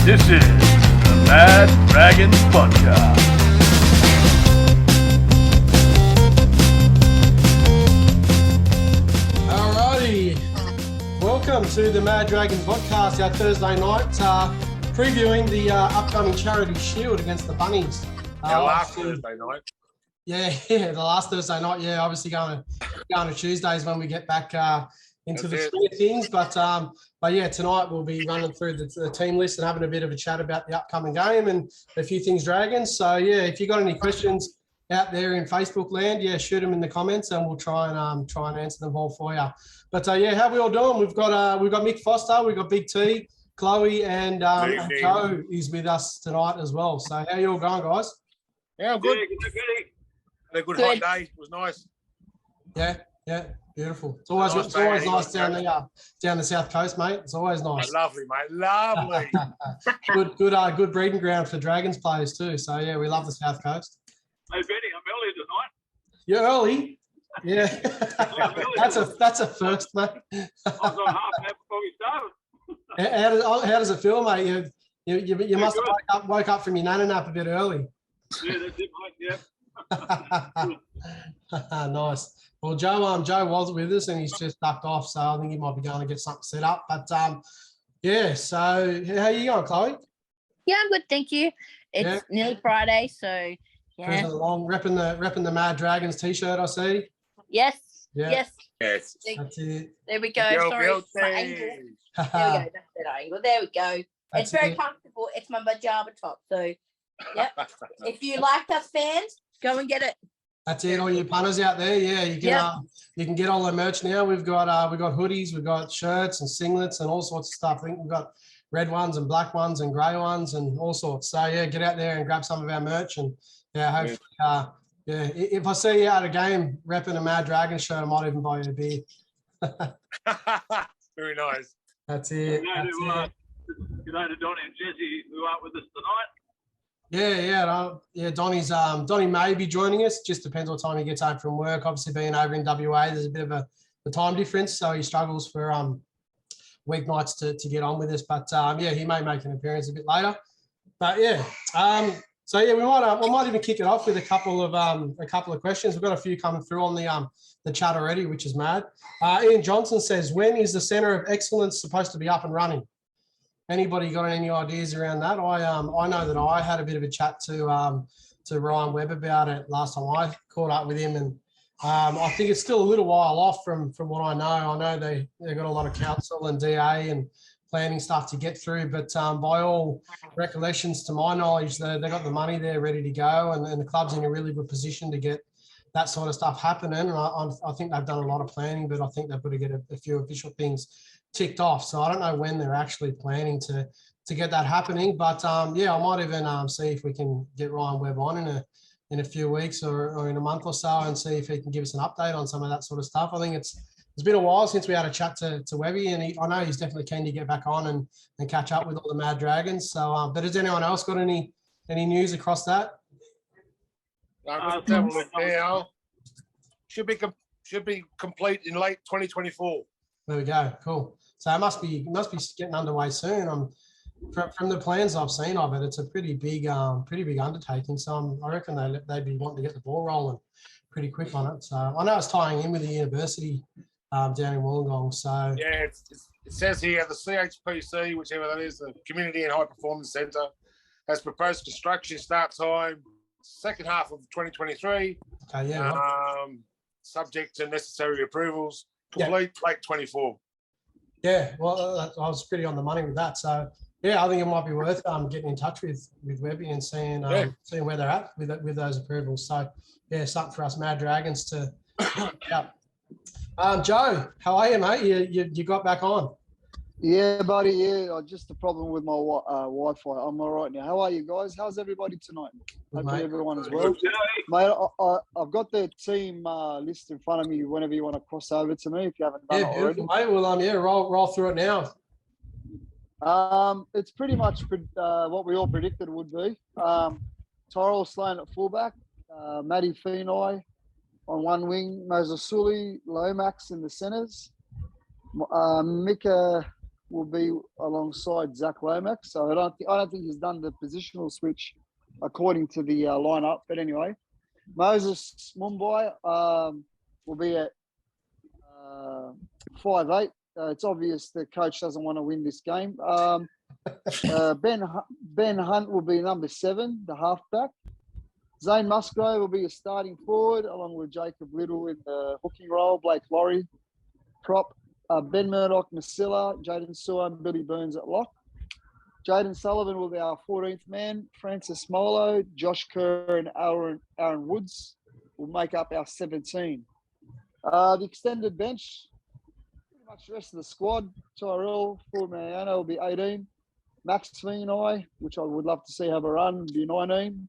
This is the Mad Dragons Podcast. Alrighty, welcome to the Mad Dragons Podcast, our Thursday night, previewing the upcoming Charity Shield against the Bunnies. Last Thursday night. Yeah, the last Thursday night. Yeah, obviously going to Tuesdays when we get back into the swing of things. But yeah, tonight we'll be running through the team list and having a bit of a chat about the upcoming game and a few things Dragons. So yeah, if you got any questions out there in Facebook land, yeah, shoot them in the comments and we'll try and answer them all for you. But yeah, how we all doing? We've got Mick Foster, we've got Big T, Chloe, and Joe is with us tonight as well. So how you all going, guys? Yeah, I'm good. Had a good hot day. It was nice. Yeah, beautiful. It's always nice down the south coast, mate. It's always nice. Lovely, mate. Lovely. good breeding ground for Dragons players too. So yeah, we love the south coast. Hey Benny, I'm early tonight. You're early. Yeah, that's a first, mate. I was on half an hour before we started. How does it feel, mate? You must have woke up from your nana nap a bit early. Yeah, that's it, mate. Yeah. Nice. Well, Joe was with us and he's just ducked off, so I think he might be going to get something set up. But yeah. So how are you going, Chloe? Yeah, I'm good, thank you. It's nearly Friday, so yeah. Along, repping the Mad Dragons t-shirt, I see. Yes. Yeah. Yes. That's it. There we go. Sorry, my angle. There we go. That's that angle. There we go. It's very comfortable. It's my pajama top. So, yep. If you like us fans, go and get it. That's it. All you punters out there, yeah, you can get all the merch now. We've got hoodies, we've got shirts and singlets and all sorts of stuff. I think we've got red ones and black ones and grey ones and all sorts. So yeah, get out there and grab some of our merch and yeah, hopefully, if I see you at a game repping a Mad Dragon shirt, I might even buy you a beer. Very nice. That's it. Good day to Donnie and Jesse who aren't with us tonight. Yeah. Donnie may be joining us. Just depends what time he gets home from work. Obviously, being over in WA, there's a bit of a time difference, so he struggles for weeknights to get on with us. But yeah, he may make an appearance a bit later. But yeah, so yeah, we might even kick it off with a couple of questions. We've got a few coming through on the chat already, which is mad. Ian Johnson says, when is the Centre of Excellence supposed to be up and running? Anybody got any ideas around that? I know that I had a bit of a chat to Ryan Webb about it last time I caught up with him, and I think it's still a little while off from what I know. I know they've got a lot of council and DA and planning stuff to get through, but by all recollections, to my knowledge, they got the money there ready to go, and the club's in a really good position to get that sort of stuff happening. And I think they've done a lot of planning, but I think they've got to get a few official things ticked off. So I don't know when they're actually planning to get that happening. But yeah, I might even see if we can get Ryan Webb on in a few weeks or in a month or so and see if he can give us an update on some of that sort of stuff. I think it's been a while since we had a chat to Webby, and I know he's definitely keen to get back on and catch up with all the Mad Dragons. So, but has anyone else got any news across that? Now should be complete in late 2024. There we go. Cool. So it must be getting underway soon. From the plans I've seen of it, it's a pretty big undertaking. So I reckon they'd be wanting to get the ball rolling pretty quick on it. So I know it's tying in with the university down in Wollongong. So yeah, it says here the CHPC, whichever that is, the Community and High Performance Centre, has proposed construction start time second half of 2023. Okay, yeah. Subject to necessary approvals. Complete late 24. Yeah, well, I was pretty on the money with that. So yeah, I think it might be worth getting in touch with Webby and seeing where they're at with those approvals. So yeah, something for us Mad Dragons to yeah. Joe, how are you, mate? You got back on? Yeah, buddy. Yeah, just a problem with my Wi-Fi. I'm all right now. How are you guys? How's everybody tonight? Hopefully everyone as well. Mate, I've got the team list in front of me. Whenever you want to cross over to me, if you haven't done it already. Mate. Well, roll through it now. It's pretty much what we all predicted would be. Tyrell Sloan at fullback, Matty Feeney on one wing, Moses Sully, Lomax in the centres, Mika will be alongside Zach Lomax. So I don't think he's done the positional switch according to the lineup. But anyway, Moses Mumbai will be at 5'8". It's obvious the coach doesn't want to win this game. Ben Hunt will be number 7, the halfback. Zane Musgrove will be a starting forward, along with Jacob Little in the hooking role. Blake Laurie, prop. Ben Murdoch, Masilla, Jaden Sewer, and Billy Burns at lock. Jaden Sullivan will be our 14th man. Francis Molo, Josh Kerr, and Aaron Woods will make up our 17. The extended bench, pretty much the rest of the squad. Tyrell Fulmiano will be 18. Max Feeney, which I would love to see have a run, will be 19.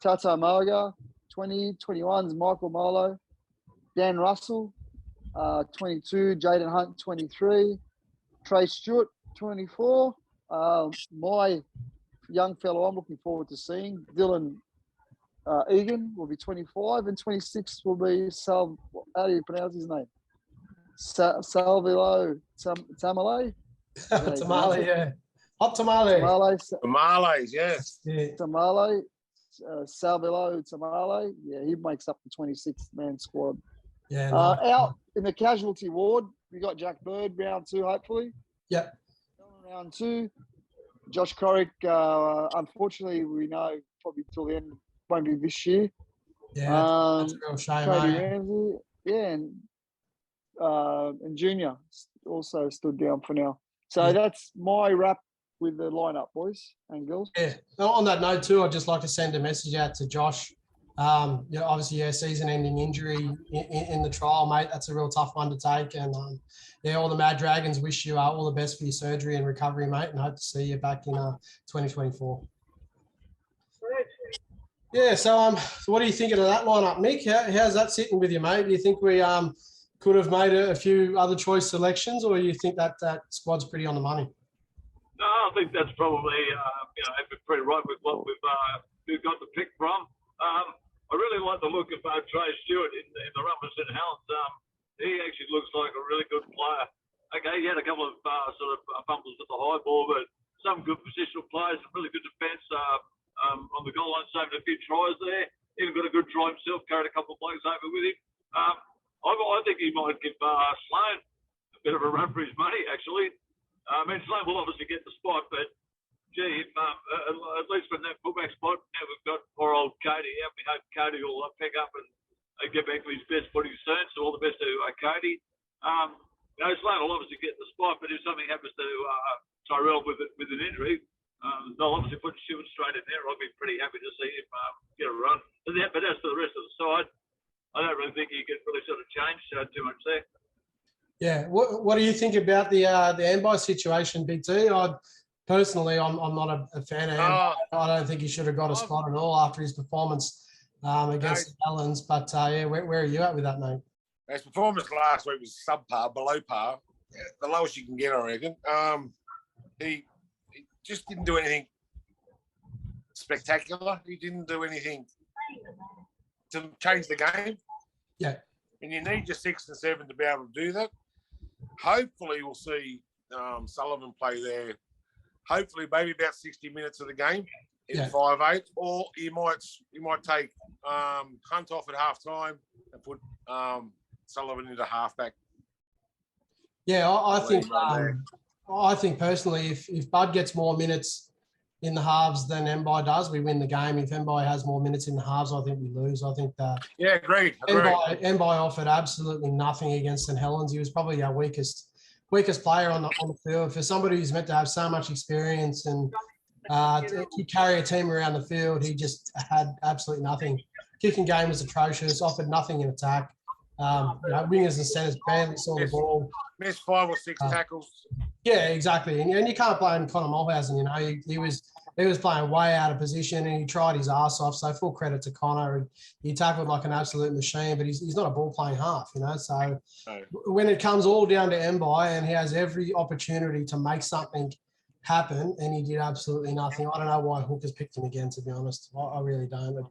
Tata Moga, 20. 21's Michael Molo. Dan Russell, 22. Jaden Hunt, 23. Trey Stewart, 24. My young fellow I'm looking forward to seeing, Dylan Egan, will be 25. And 26 will be how do you pronounce his name? Salvilo Tamale? Tamale, yeah. Hot tamale. Tamales, yes. Yeah. Tamale. Salvilo Tamale. Yeah, he makes up the 26-man squad. Yeah. Out in the casualty ward, we got Jack Bird, round 2, hopefully. Yep. Round 2. Josh Corrick, unfortunately, we know probably till the end won't be this year. Yeah, that's a real shame. Cody Ramsey, yeah, and Junior also stood down for now. So that's my wrap with the lineup, boys and girls. Yeah. On that note too, I'd just like to send a message out to Josh. Obviously, season-ending injury in the trial, mate. That's a real tough one to take. And all the Mad Dragons wish you all the best for your surgery and recovery, mate, and hope to see you back in 2024. Yeah. So what do you think of that lineup, Mick? How's that sitting with you, mate? Do you think we could have made a few other choice selections, or you think that squad's pretty on the money? No, I think that's probably pretty right with what we've got to pick from. I really like the look of Trey Stewart in the rumpus in Helens. He actually looks like a really good player. Okay, he had a couple of sort of fumbles at the high ball, but some good positional players, some really good defence on the goal line, saving a few tries there. Even got a good try himself, carried a couple of blokes over with him. I think he might give Sloan a bit of a run for his money, actually. Sloan will obviously get the spot, but gee, at least from that fullback spot, now we've got poor old Cody. We hope Cody will pick up and get back to his best footing soon. So all the best to Cody. Sloan will obviously get the spot, but if something happens to Tyrell with an injury, they'll obviously put Stewart straight in there. I'll be pretty happy to see him get a run. But as for the rest of the side, I don't really think he can really sort of change too much there. Yeah. What do you think about the Ambai situation, Big T? Personally, I'm not a fan of him. I don't think he should have got a spot at all after his performance against the Helens. But, where are you at with that, mate? His performance last week was subpar, below par. The lowest you can get, I reckon. He just didn't do anything spectacular. He didn't do anything to change the game. Yeah. And you need your 6 and 7 to be able to do that. Hopefully, we'll see Sullivan play there. Hopefully, maybe about 60 minutes of the game in 5'8", or you might take Hunt off at half time and put Sullivan into halfback. Yeah, I think personally, if Bud gets more minutes in the halves than Mbai does, we win the game. If Mbai has more minutes in the halves, I think we lose. I think that. Yeah, agreed. Mbai offered absolutely nothing against St Helens. He was probably our weakest player on the field. For somebody who's meant to have so much experience and to carry a team around the field, he just had absolutely nothing. Kicking game was atrocious, offered nothing in attack. Wingers and centers barely saw the ball. Missed 5 or 6 tackles. Yeah, exactly. And you can't blame Connor Mulhausen. He was playing way out of position and he tried his ass off. So full credit to Connor. He tackled like an absolute machine, but he's not a ball playing half, So when it comes all down to Mbai and he has every opportunity to make something happen and he did absolutely nothing. I don't know why Hookers picked him again, to be honest. I really don't.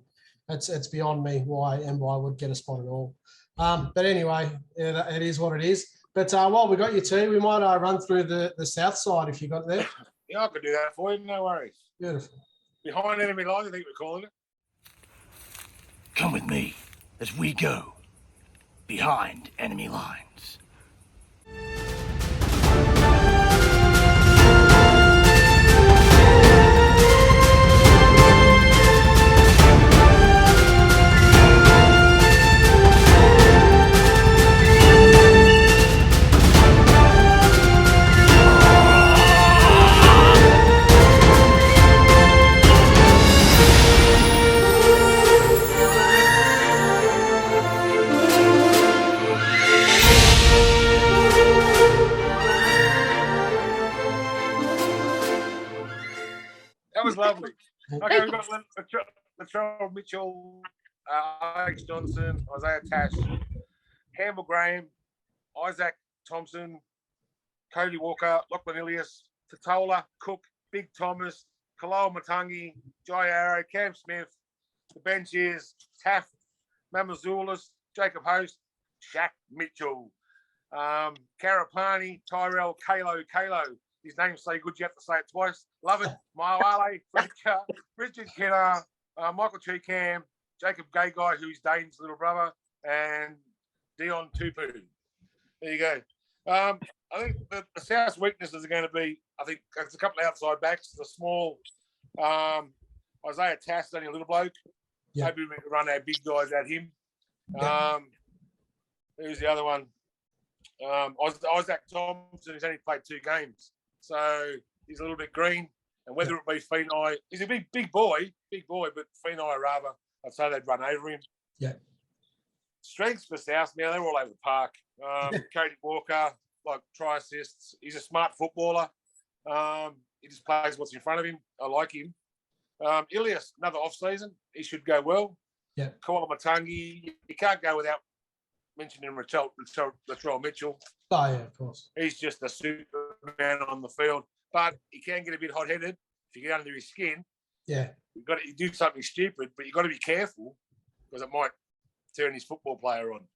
It's beyond me why Mbai would get a spot at all. But anyway, it is what it is. But while we got you two, we might run through the south side if you got there. Yeah, I could do that for you. No worries. Beautiful. Behind enemy lines, I think we're calling it. Come with me as we go behind enemy lines. That was lovely. Okay, we've got Latrell Mitchell, Alex Johnson, Isaiah Tash, Campbell Graham, Isaac Thompson, Cody Walker, Lachlan Ilias, Totola, Cook, Big Thomas, Kaloa Matangi, Jai Arrow, Cam Smith. The bench is Taff, Mamazoulis, Jacob Host, Shaq Mitchell, Karapani, Tyrell, Kalo. His name's so good you have to say it twice. Love it. Mawale, Fletcher, Richard Kenner, Michael Cheekham, Jacob Gay-Guy, who's Dane's little brother, and Dion Tupu. There you go. I think the South's weaknesses are going to be, I think, there's a couple of outside backs. The small Isaiah Tass, only a little bloke. Yeah. Maybe we can run our big guys at him. Yeah. Who's the other one? Isaac Thompson, who's only played 2 games. So he's a little bit green. And whether it be Feeney, he's a big boy, but Feeney rather, I'd say they'd run over him. Yeah. Strengths for South now, they're all over the park. Cody Walker, like try assists. He's a smart footballer. He just plays what's in front of him. I like him. Ilias, another off season. He should go well. Yeah. Kaloa Matangi, you can't go without mentioning Latrell Mitchell. Oh, yeah, of course. He's just a superman on the field, but he can get a bit hot-headed if you get under his skin. Yeah. You do something stupid, but you've got to be careful because it might turn his football player on.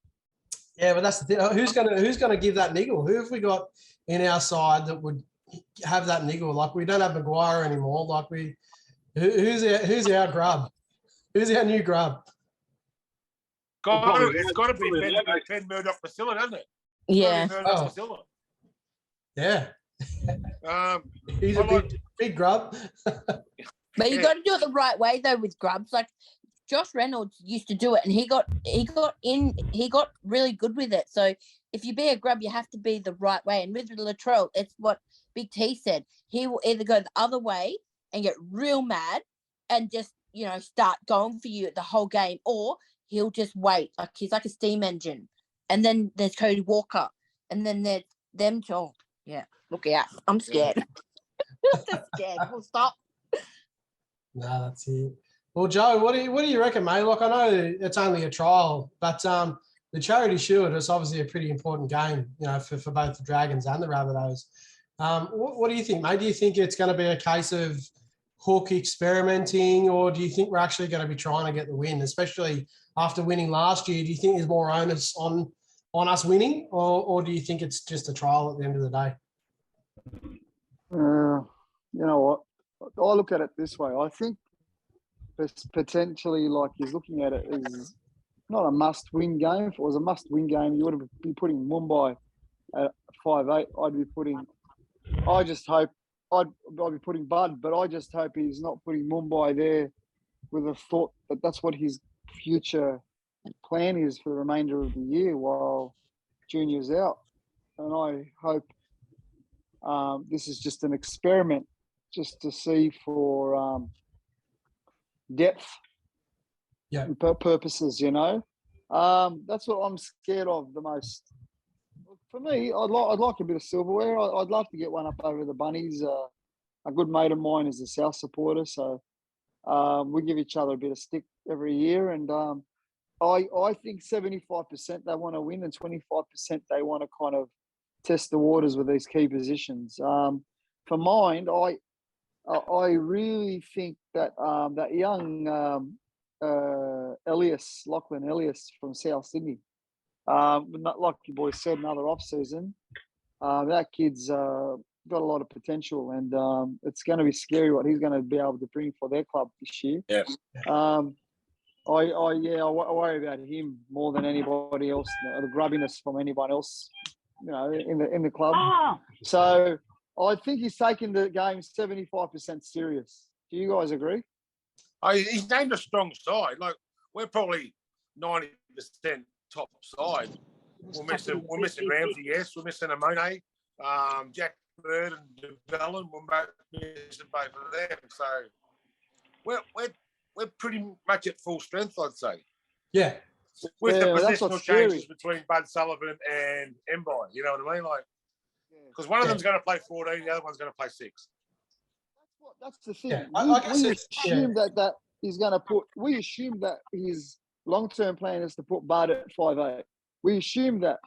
Yeah, but that's the thing. Who's gonna give that niggle? Who have we got in our side that would have that niggle? Like we don't have Maguire anymore. Like who's our grub? Who's our new grub? It's got to be Ben Murdoch-Masilla, doesn't it? Yeah. Yeah. He's a big grub. But you got to do it the right way though with grubs. Like Josh Reynolds used to do it, and he got really good with it. So if you be a grub, you have to be the right way. And with Latrell, it's what Big T said. He will either go the other way and get real mad and just start going for you the whole game, or he'll just wait. Like he's like a steam engine. And then there's Cody Walker, and then there's them two. Oh, yeah, look out! I'm scared. I'm just scared. We'll stop. No, that's it. Well, Joe, what do you reckon, mate? Like I know it's only a trial, but the Charity Shield is obviously a pretty important game, for both the Dragons and the Rabbitohs. What do you think, mate? Do you think it's going to be a case of Hook experimenting, or do you think we're actually going to be trying to get the win, especially after winning last year? Do you think there's more onus on us winning, or do you think it's just a trial at the end of the day? You know what? I look at it this way. I think potentially, like he's looking at it as not a must-win game. If it was a must-win game, you would be putting Mumbai at 5-8. I just hope I'd be putting Bud, but I just hope he's not putting Mumbai there with a thought that that's what his future plan is for the remainder of the year while Junior's out. And I hope this is just an experiment just to see for depth purposes, That's what I'm scared of the most. For me, I'd like a bit of silverware. I'd love to get one up over the Bunnies. A good mate of mine is a South supporter, so we give each other a bit of stick every year. And I think 75% they want to win and 25% they want to kind of test the waters with these key positions. For mine, I really think that that young Lachlan Ilias from South Sydney, Not like you boys said, another off season. That kid's got a lot of potential, and it's going to be scary what he's going to be able to bring for their club this year. Yes. I worry about him more than anybody else. The grubbiness from anyone else, in the club. So I think he's taking the game 75% serious. Do you guys agree? He's named a strong side. Like, we're probably 90% top side. We're missing Ramsey, yes. We're missing Amone, Jack Bird and DeBellin. We're missing both of them. So we're pretty much at full strength, I'd say. Yeah. With the positional changes between Bud Sullivan and Mbai, you know what I mean? Like, because one of them's going to play 14, the other one's going to play 6. That's the thing. Yeah. We assume that he's going to put. We assume that his long-term plan is to put Bud at 5'8". We assume that.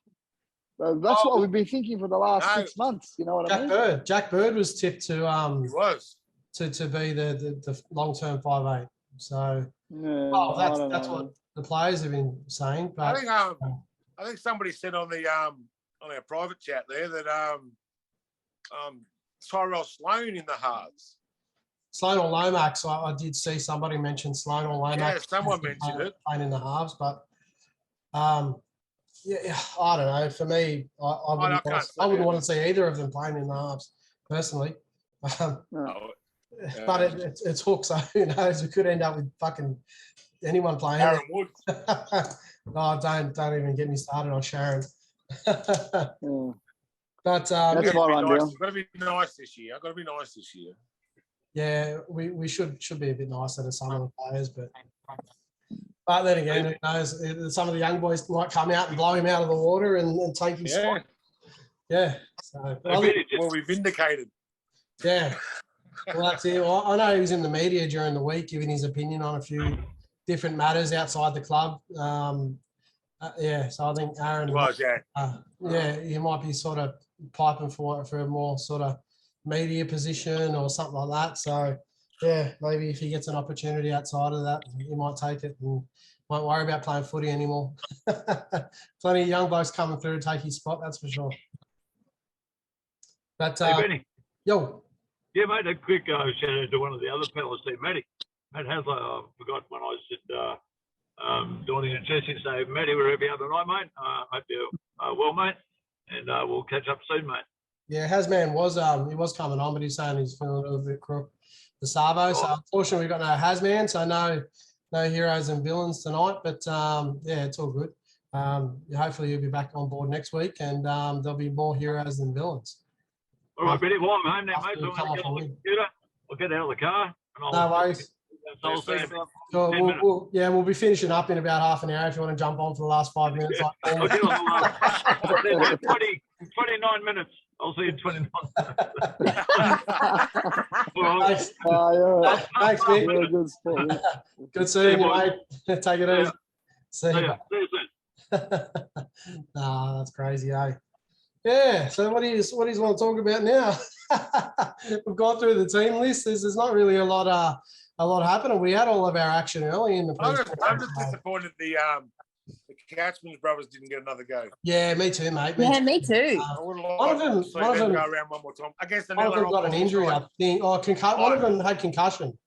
That's what we've been thinking for the last 6 months. You know what I mean? Jack Bird was tipped to he was to be the long-term 5'8". So that's what the players have been saying. But I think somebody said on our private chat there that Tyrell Sloan in the halves. Sloan or Lomax, I did see somebody mention Sloan or Lomax. Yeah, someone mentioned it. Playing in the halves, but I don't know. For me, I wouldn't want to see either of them playing in the halves, personally. But it's Hook, so who knows? We could end up with fucking anyone playing. Aaron Wood. No, don't even get me started on Sharon. But that's my rundown. Got to be nice this year. Yeah, we should be a bit nicer to some of the players, but then again, who knows? Some of the young boys might come out and blow him out of the water and take his spot. Yeah. So we'll be vindicated. Yeah. Well, that's it. Well, I know he was in the media during the week giving his opinion on a few different matters outside the club. So I think Aaron was, he might be sort of piping for a more sort of media position or something like that. So yeah, maybe if he gets an opportunity outside of that, he might take it and won't worry about playing footy anymore. Plenty of young blokes coming through to take his spot, that's for sure. But hey, Benny. Yo. Yeah, mate, a quick shout out to one of the other fellas there, Matty. Matt Hasler, I forgot when I said Donnie and Jesse. So, Matty, wherever you are tonight, mate. Hope you're well, mate. And we'll catch up soon, mate. Yeah, Hasman was coming on, but he's saying he's feeling a little bit crook. The Savo. So unfortunately we've got no Hasman, so no heroes and villains tonight. But it's all good. Hopefully you'll be back on board next week, and there'll be more heroes than villains. All right, Benny. Well, I'm home now, mate. So I'm going to get on the computer. I'll get out of the car. And no worries. We'll be finishing up in about half an hour if you want to jump on for the last 5 minutes. I'll get on the last 29 minutes. I'll see you in 29 minutes. Thanks, Mick. Good seeing you, mate. Take it easy. See you. See you soon. That's crazy, eh? Yeah, so what do you want to talk about now? We've gone through the team list. There's not really a lot happening. We had all of our action early in the I'm just disappointed the Couchman's brothers didn't get another go. Yeah, me too, mate. Yeah, me too. One of them go around one more time. I guess one of them got an injury, I think. One of them had concussion.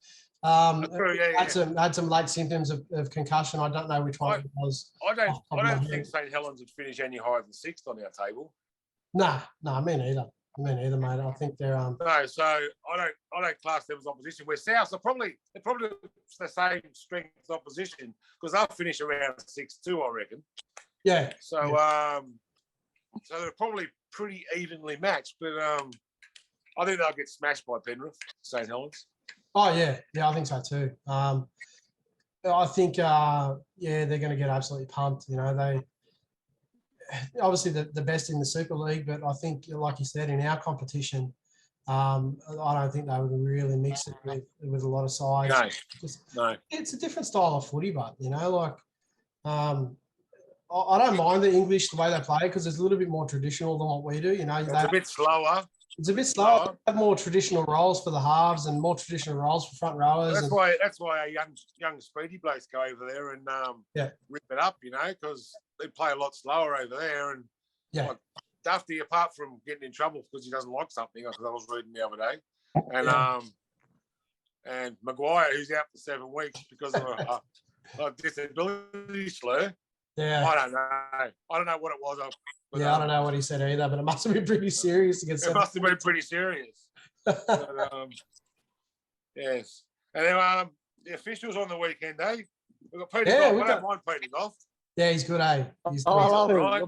Had some late symptoms of concussion. I don't know which one it was. I don't think St. Helens would finish any higher than 6th on our table. No, me neither. Mate. I think they're No, so I don't class them as opposition. We're South, so they're probably the same strength opposition because they'll finish around 6-2, I reckon. Yeah. So so they're probably pretty evenly matched, but I think they'll get smashed by Penrith, St. Helens. Oh yeah, I think so too. I think they're going to get absolutely pumped. You know, they obviously the best in the Super League, but I think, like you said, in our competition, I don't think they would really mix it with a lot of sides. No. It's a different style of footy, but I don't mind the English the way they play because it's a little bit more traditional than what we do. You know, it's a bit slower. It's a bit slower. They have more traditional roles for the halves and more traditional roles for front rowers. That's why our young speedy blokes go over there and rip it up, you know, because they play a lot slower over there. And like, Dufty, apart from getting in trouble because he doesn't like something, because I was reading the other day, and Maguire, who's out for 7 weeks because of a disability slur. Yeah, I don't know what it was. But, I don't know what he said either, but it must have been pretty serious. It must have been pretty serious. But, yes. And then the officials on the weekend, eh? We've got Peter Goff. I don't mind Peter Goff. Yeah, he's good, eh? He's I love him. right.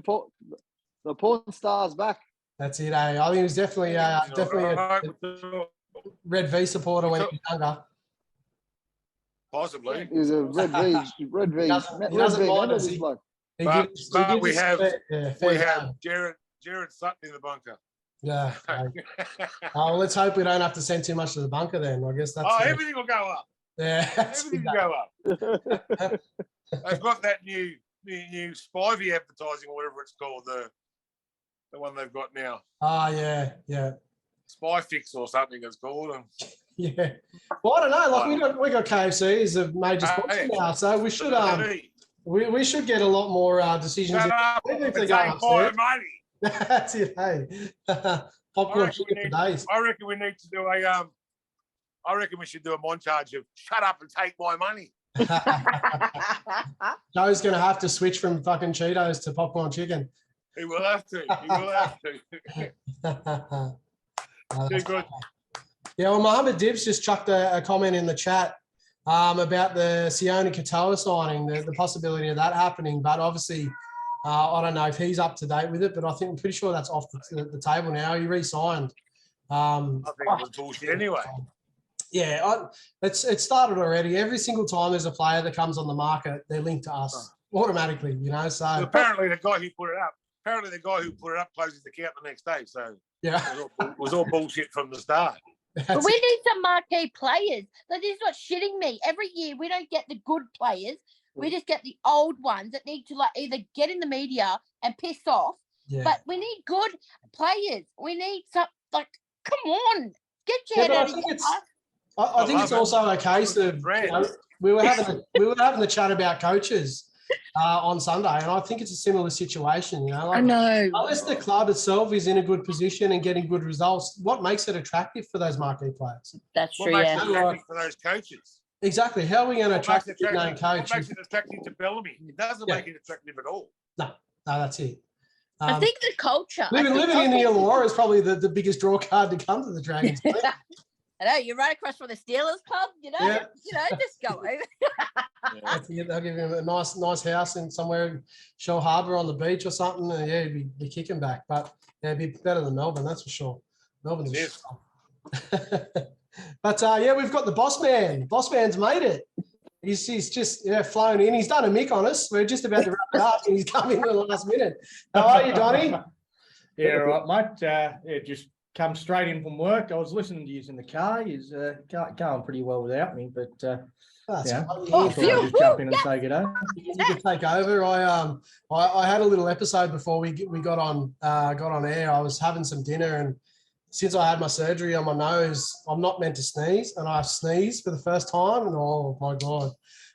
The porn star's back. That's it, eh? I think he was definitely a Red V supporter when he was younger. Possibly. He's a Red V. He doesn't mind us. But we have Jared Sutton in the bunker. Yeah. Oh, let's hope we don't have to send too much to the bunker then. I guess that's. Oh, everything will go up. Yeah. Everything will go up. They've got that new Spivey advertising, or whatever it's called, the one they've got now. Oh, yeah. Spy Fix or something it's called. Yeah. Well, I don't know. Like we got KFC as a major sponsor now, so we should we should get a lot more decisions. Shut up. It's money. That's it, hey. Popcorn chicken for days. I reckon we need to do I reckon we should do a montage of "Shut up and take my money." Joe's going to have to switch from fucking Cheetos to popcorn chicken. He will have to. Too good. Yeah, well, Mohammed Dibbs just chucked a comment in the chat about the Sione Katoa signing, the possibility of that happening. But obviously, I don't know if he's up to date with it, but I'm pretty sure that's off the table now. He re-signed. I think it was bullshit anyway. Yeah, it started already. Every single time there's a player that comes on the market, they're linked to us automatically, you know. So well, apparently the guy who put it up closes the account the next day. So yeah, it was all bullshit from the start. But we need some marquee players. Like, this is what's shitting me. Every year we don't get the good players. We just get the old ones that need to like either get in the media and piss off. Yeah. But we need good players. We need some come on, get your head out of here. I think it's also a case of we were having the chat about coaches on Sunday, and I think it's a similar situation. You know, I know. Unless the club itself is in a good position and getting good results, what makes it attractive for those marquee players? That's true. What makes it attractive for those coaches? Exactly. How are we going to attract a big name coach? What makes it attractive to Bellamy? It doesn't make it attractive at all. No, that's it. I think the culture. Living in the Illawarra is probably the biggest draw card to come to the Dragons. I know, you're right across from the Steelers club, just go over. They'll give him a nice house in somewhere in Shell Harbour on the beach or something, and he'd be kicking back. But it'd be better than Melbourne, that's for sure. Melbourne's But we've got the boss man. Boss man's made it. He's just flown in. He's done a mick on us. We're just about to wrap it up, and he's come in the last minute. How are you, Donnie? Yeah, all right, mate. Just come straight in from work. I was listening to you in the car. He's going pretty well without me, but I'll just jump in and say good day. You can take over. I had a little episode before we got on air. I was having some dinner, and since I had my surgery on my nose, I'm not meant to sneeze, and I sneezed for the first time, and oh my god.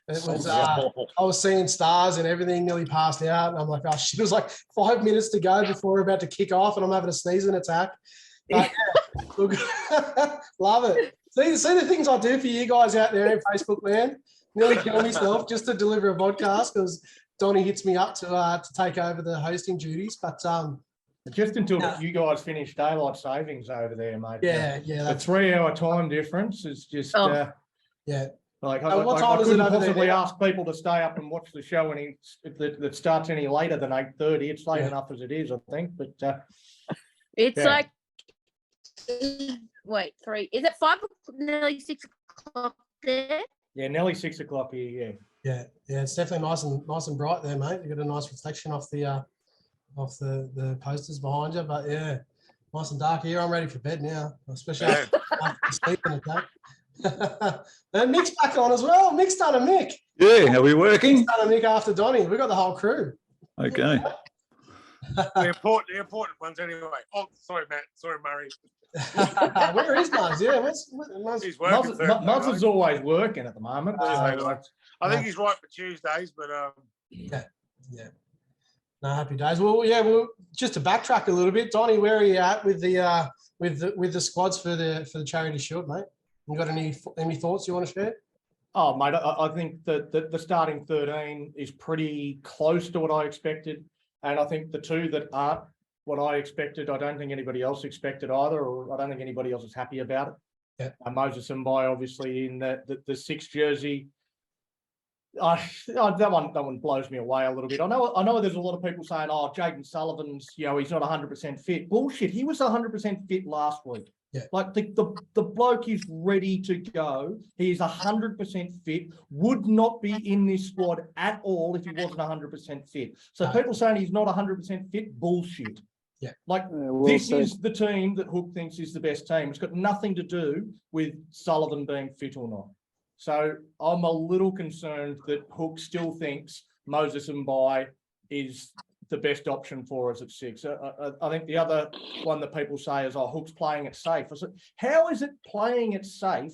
It was, I was seeing stars and everything, nearly passed out. And I'm like, oh shit, it was like 5 minutes to go before we're about to kick off, and I'm having a sneezing attack. But, look, love it. See the things I do for you guys out there in Facebook land. Nearly kill myself just to deliver a podcast because Donnie hits me up to take over the hosting duties. But just until you guys finish daylight savings over there, mate. Yeah. The 3 hour time difference is just Like, I couldn't possibly ask people to stay up and watch the show that starts any later than 8:30. It's late enough as it is, I think. But it's like, wait, 3? Is it 5? Nearly 6 o'clock there? Yeah, nearly 6 o'clock here. Yeah. It's definitely nice and bright there, mate. You got a nice reflection off the posters behind you. But yeah, nice and dark here. I'm ready for bed now, especially after sleeping attack. And Mick's back on as well. Mick's done a Mick. Yeah, are we working? Mick's done a Mick after Donnie. We've got the whole crew. Okay. The important ones anyway. Oh, sorry, Matt. Sorry, Murray. Where is Muzz? Yeah, he's working. Muzz is always working at the moment. I think he's right for Tuesdays, but yeah. No, happy days. Well, yeah. Well, just to backtrack a little bit, Donnie, where are you at with the squads for the Charity Shield, mate? You got any thoughts you want to share? Oh, mate, I think that the starting 13 is pretty close to what I expected, and I think the two that aren't what I expected, I don't think anybody else expected either, or I don't think anybody else is happy about it. Yeah. Moses Mbai, obviously in the 6 jersey. That one blows me away a little bit. I know there's a lot of people saying, oh, Jaden Sullivan's, he's not 100% fit. Bullshit. He was 100% fit last week. Yeah. Like the bloke is ready to go. He is 100% fit, would not be in this squad at all if he wasn't 100% fit. So people saying he's not 100% fit, bullshit. Yeah. This is the team that Hook thinks is the best team. It's got nothing to do with Sullivan being fit or not. So I'm a little concerned that Hook still thinks Moses Mbai is the best option for us at 6. I think the other one that people say is, oh, Hook's playing it safe. I said, how is it playing it safe,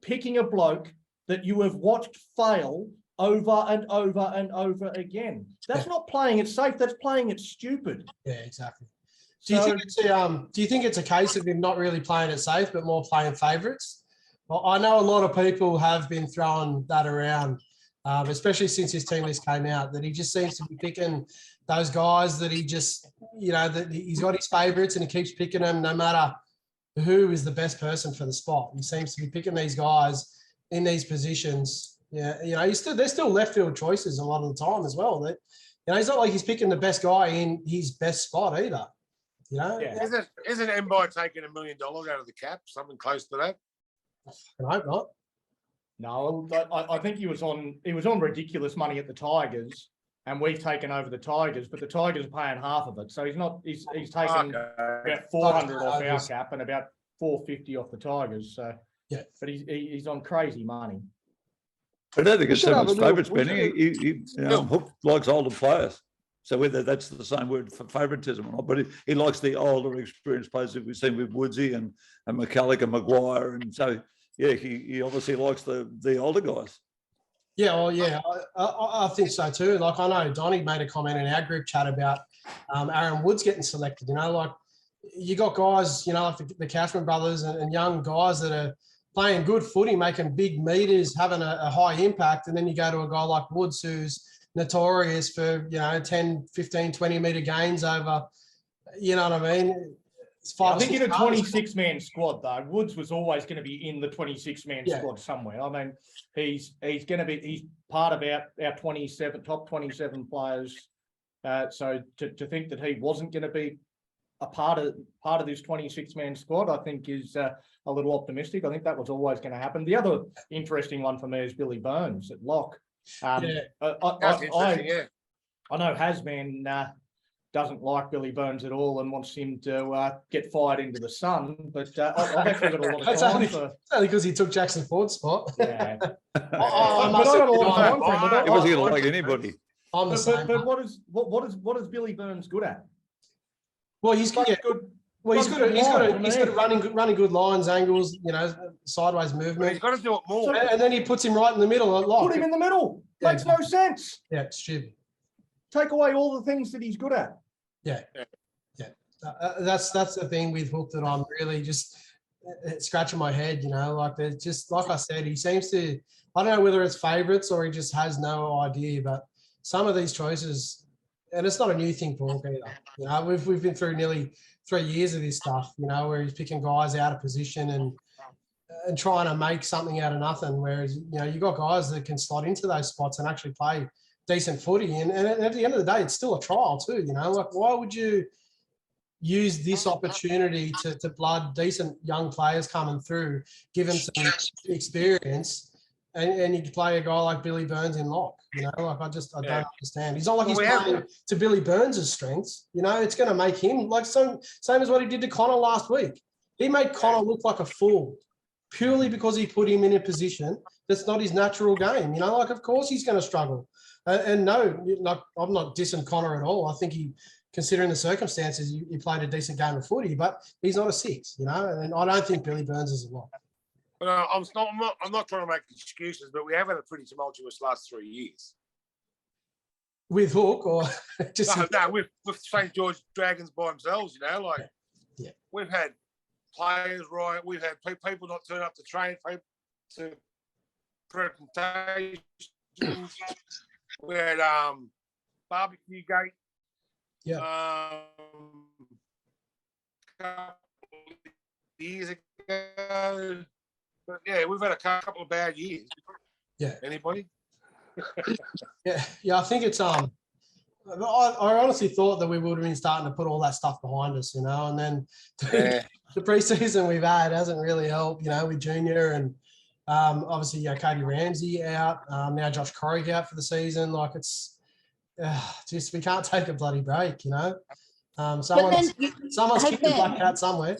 picking a bloke that you have watched fail over and over and over again? That's not playing it safe. That's playing it stupid. Yeah, exactly. Do you think it's a case of him not really playing it safe, but more playing favourites? Well, I know a lot of people have been throwing that around, especially since his team list came out, that he just seems to be picking those guys that he just, that he's got his favourites and he keeps picking them no matter who is the best person for the spot. He seems to be picking these guys in these positions. Yeah, they're still left field choices a lot of the time as well. That, he's not like he's picking the best guy in his best spot either. Yeah. Isn't Mbai taking $1 million out of the cap? Something close to that? I hope not. No, I think he was on ridiculous money at the Tigers, and we've taken over the Tigers, but the Tigers are paying half of it. So he's taken about 400 off our cap and about 450 off the Tigers. So yeah, but he's on crazy money. I don't think it's so much favourites, Benny. Hook likes older players. So whether that's the same word for favouritism or not, but he likes the older, experienced players that we've seen with Woodsy and McCulloch and Maguire, and so yeah, he obviously likes the older guys. Yeah, well, yeah, I think so too. Like I know Donnie made a comment in our group chat about Aaron Woods getting selected. Like you got guys, like the Cashman brothers and young guys that are playing good footy, making big meters, having a high impact, and then you go to a guy like Woods who's notorious for 10, 15, 20 meter gains over, you know what I mean? I think in a 26-man squad though, Woods was always going to be in the 26-man squad somewhere. I mean, he's part of our 27 top 27 players. So to think that he wasn't going to be a part of this 26-man squad, I think is a little optimistic. I think that was always going to happen. The other interesting one for me is Billy Burns at lock. I know Hasman doesn't like Billy Burns at all and wants him to get fired into the sun, but I've actually got a lot of time for... only because he took Jackson Ford's spot. Yeah. He wasn't going to like anybody. But what is Billy Burns good at? Well, he's good. Well, he's good at running good lines, angles, sideways movement. But he's got to do it more. And then he puts him right in the middle. Put him in the middle. Makes no sense. Yeah, it's stupid. Take away all the things that he's good at. Yeah. That's the thing with Hook that I'm really just scratching my head. Like there's just like I said, he seems to. I don't know whether it's favourites or he just has no idea. But some of these choices, and it's not a new thing for Hook either. We've been through nearly 3 years of this stuff. Where he's picking guys out of position and trying to make something out of nothing. Whereas you got guys that can slot into those spots and actually play decent footy, and at the end of the day, it's still a trial too. Like why would you use this opportunity to blood decent young players coming through, give them some experience, and you play a guy like Billy Burns in lock? Like I don't understand. He's not like he's playing to Billy Burns' strengths. It's going to make him like same as what he did to Connor last week. He made Connor look like a fool purely because he put him in a position that's not his natural game. Like of course he's going to struggle. And no, I'm not dissing Connor at all. I think considering the circumstances, he played a decent game of footy, but he's not a 6, and I don't think Billy Burns is a lot. I'm not trying to make excuses, but we have had a pretty tumultuous last 3 years. with Hook or just no, with St. George Dragons by themselves, you know, like we've had players riot, we've had people not turn up to train, to presentations. We had barbecue gate. Yeah. Couple of years ago. But yeah, we've had a couple of bad years. Yeah. Anybody? Yeah. I think it's I honestly thought that we would have been starting to put all that stuff behind us, you know, and then the preseason we've had hasn't really helped, you know, with Junior and obviously Cody Ramsey out, now Josh Corrick out for the season. Like it's just we can't take a bloody break, you know. Someone's kicked the black cat somewhere.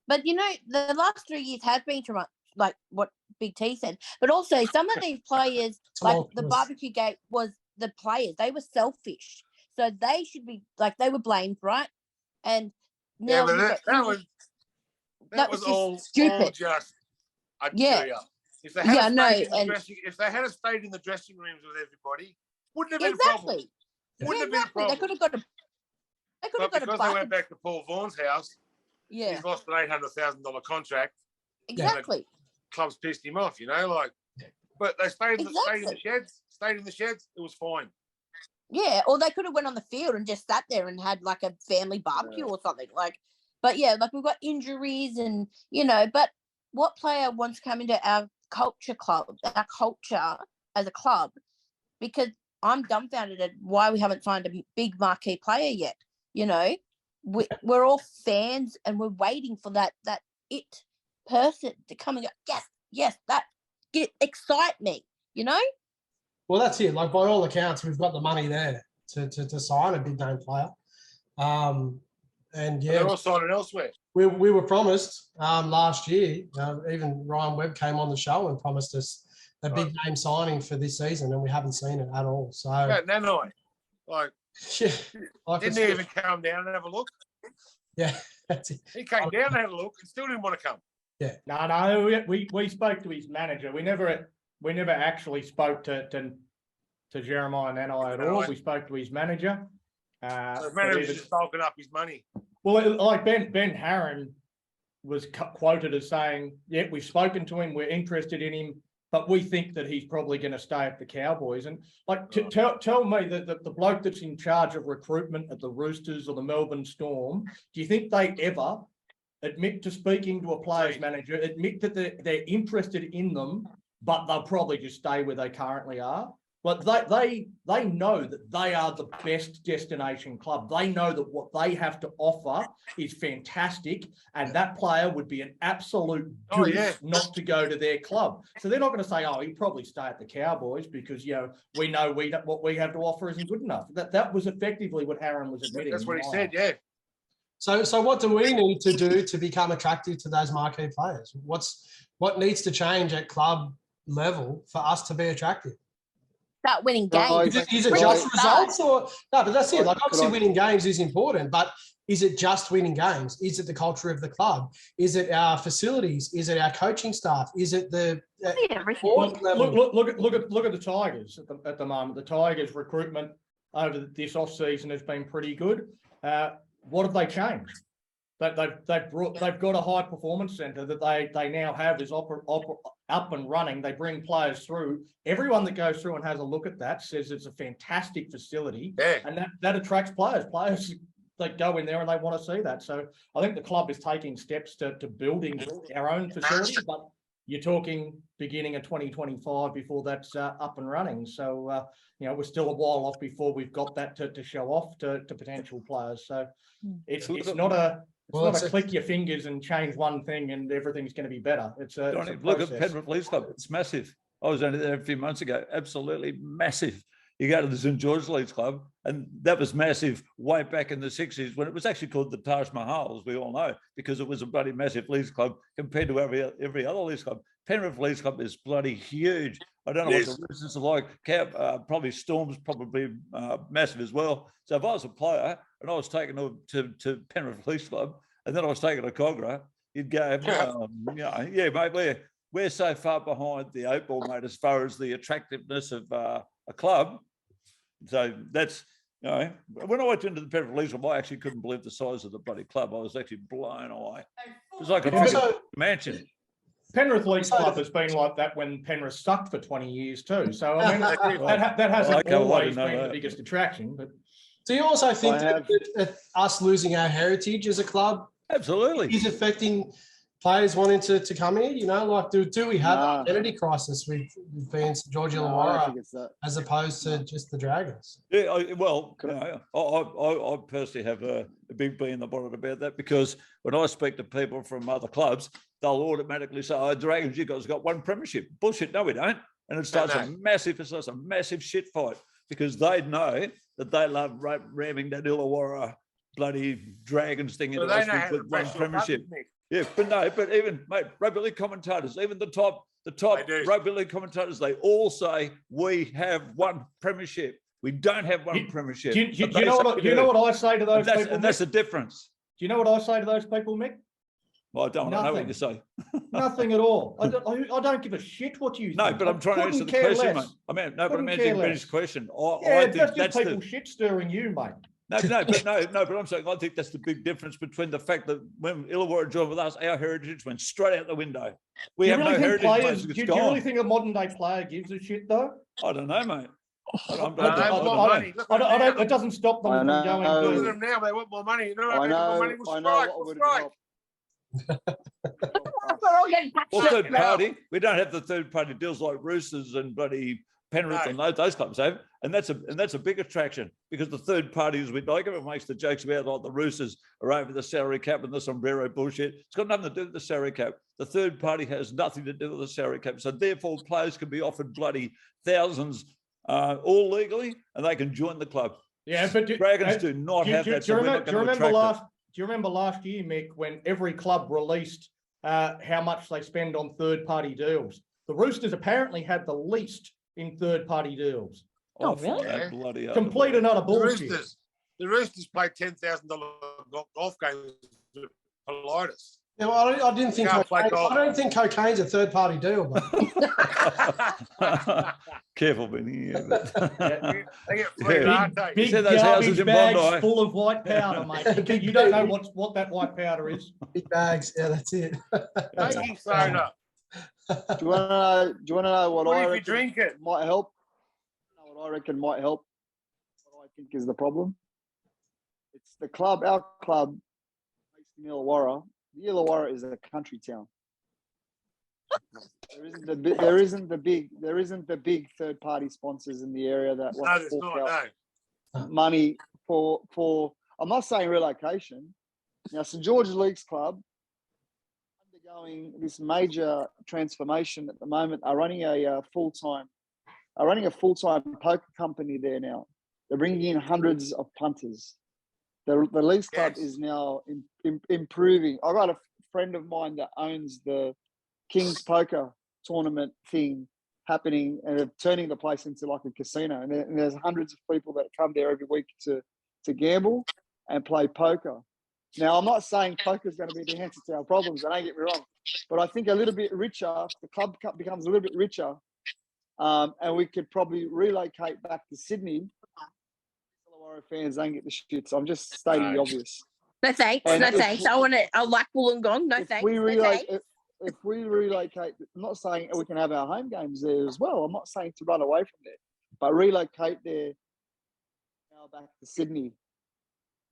But you know, the last 3 years have been too much, like what Big T said. But also some of these players, like the barbecue gate was the players. They were selfish. So they should be like they were blamed, right? And now that was all stupid. All just if they had stayed in the dressing rooms with everybody, wouldn't have been a problem. Wouldn't have been a problem. They could have got because they went back to Paul Vaughan's house. Yeah, he's lost an $800,000 contract. Exactly. The club's pissed him off, you know, like. But they stayed in the sheds. Stayed in the sheds. It was fine. Yeah, or they could have went on the field and just sat there and had like a family barbecue or something. Like, but yeah, like we've got injuries and you know. But what player wants to come into our culture as a club? Because I'm dumbfounded at why we haven't signed a big marquee player yet. You know. We're all fans and we're waiting for that it person to come and go, yes, that excite me, you know? Well, that's it. Like by all accounts, we've got the money there to sign a big name player. And they're all signing elsewhere. We were promised last year, even Ryan Webb came on the show and promised us a big name signing for this season and we haven't seen it at all. So didn't he even come down and have a look? Yeah, that's it. He came down and had a look and still didn't want to come. Yeah. No, we spoke to his manager. We never actually spoke to Jeremiah and I at all. We spoke to his manager. The manager's just bulking up his money. Well, like Ben Harron was quoted as saying, "Yeah, we've spoken to him. We're interested in him." But we think that he's probably going to stay at the Cowboys. And like, tell me that the bloke that's in charge of recruitment at the Roosters or the Melbourne Storm, do you think they ever admit to speaking to a player's manager, admit that they're interested in them, but they'll probably just stay where they currently are? But they know that they are the best destination club. They know that what they have to offer is fantastic, and that player would be an absolute goose not to go to their club. So they're not going to say, "Oh, he'd probably stay at the Cowboys because we know what we have to offer isn't good enough." That was effectively what Harron was admitting. That's what he said. Yeah. So what do we need to do to become attractive to those marquee players? What needs to change at club level for us to be attractive? Start winning games. Is it just results or no? But that's it. Like obviously, winning games is important, but is it just winning games? Is it the culture of the club? Is it our facilities? Is it our coaching staff? Is it the look at the Tigers at the moment. The Tigers recruitment over this off season has been pretty good. What have they changed? They've got a high performance centre that they now have is up and running. They bring players through. Everyone that goes through and has a look at that says it's a fantastic facility, and that attracts players. Players that go in there and they want to see that. So I think the club is taking steps to building our own facility, but you're talking beginning of 2025 before that's up and running. So we're still a while off before we've got that to show off to potential players. So it's not a click your fingers and change one thing and everything's going to be better. It's a look at Penrith Leafs Club. It's massive. I was only there a few months ago. Absolutely massive. You go to the St. George Leafs Club, and that was massive way back in the 60s when it was actually called the Taj Mahal, as we all know, because it was a bloody massive Leafs Club compared to every other Leafs Club. Penrith Leafs Club is bloody huge. I don't know what the Roosters are like. Probably Storm's probably massive as well. So if I was a player and I was taken to Penrith Leafs Club and then I was taken to Cogra, you'd go, mate, we're so far behind the 8 ball, mate, as far as the attractiveness of a club. So that's, you know, when I went into the Penrith League, I actually couldn't believe the size of the bloody club. I was actually blown away. It was like a freaking mansion. Penrith League Club has been like that when Penrith sucked for 20 years too. So I mean, that hasn't always been the biggest attraction. But do you also think that us losing our heritage as a club absolutely is affecting players wanting to come here? You know, like do we have an identity crisis with being St George Illawarra as opposed to just the Dragons? Yeah, well, you know, I personally have a big bee in the bonnet about that, because when I speak to people from other clubs, they'll automatically say, "Oh, Dragons, you guys got one premiership." Bullshit, no, we don't. And it starts a massive shit fight, because they know that they love ramming that Illawarra bloody Dragons thing into us with one premiership. Yeah, but even, mate, rugby league commentators, even the top rugby league commentators, they all say we have one premiership. We don't have one premiership. Do you know what I say to those people? And that's the difference. Do you know what I say to those people, Mick? Well, I don't know what you say. Nothing at all. I don't give a shit what you think. No, but I'm trying to answer the question, mate. I mean, no, but I'm answering Ben's question. I think that's people shit stirring you, mate. No, but I'm saying I think that's the big difference between the fact that when Illawarra joined with us, our heritage went straight out the window. We have no heritage. Do you really think a modern day player gives a shit though? I don't know, mate. It doesn't stop them from going. Look at them now; they want more money. More money will strike. Well, third party. We don't have the third party deals like Roosters and bloody Penrith and those clubs have, and that's a big attraction, because the third parties, like everyone makes the jokes about, like the Roosters are over the salary cap and the sombrero bullshit. It's got nothing to do with the salary cap. The third party has nothing to do with the salary cap. So therefore, players can be offered bloody thousands, all legally, and they can join the club. Yeah, but Dragons do not have that. Do you remember last year, Mick, when every club released how much they spend on third party deals? The Roosters apparently had the least in third-party deals. Oh, really? Bloody complete and utter bullshit. The Roosters play $10,000 golf games with Politis. Yeah, well, I didn't think I don't think cocaine's a third-party deal. But. Careful, Benny. They get free, aren't they? Big garbage bags full of white powder, mate. You don't know what that white powder is. Big bags, yeah, that's it. Baking soda. Do you want to know what I reckon drink it? Might help? What I reckon might help. What I think is the problem. It's the club. Our club, based in Illawarra. The Illawarra is a country town. There isn't the big third party sponsors in the area that want to fork out money for. I'm not saying relocation. Now, St George Leagues Club, undergoing this major transformation at the moment, are running a full-time poker company there now. They're bringing in hundreds of punters. The Leagues Club is now improving. I got a friend of mine that owns the King's Poker tournament thing happening, and they're turning the place into like a casino. And there's hundreds of people that come there every week to gamble and play poker. Now, I'm not saying poker is going to be the answer to our problems, don't get me wrong, but I think a little bit richer, the club becomes a little bit richer, and we could probably relocate back to Sydney. Illawarra fans don't get the shits. I'm just stating the obvious. No thanks. Thanks. I like Wollongong. No thanks. If we relocate, I'm not saying we can have our home games there as well. I'm not saying to run away from there, but relocate there now back to Sydney.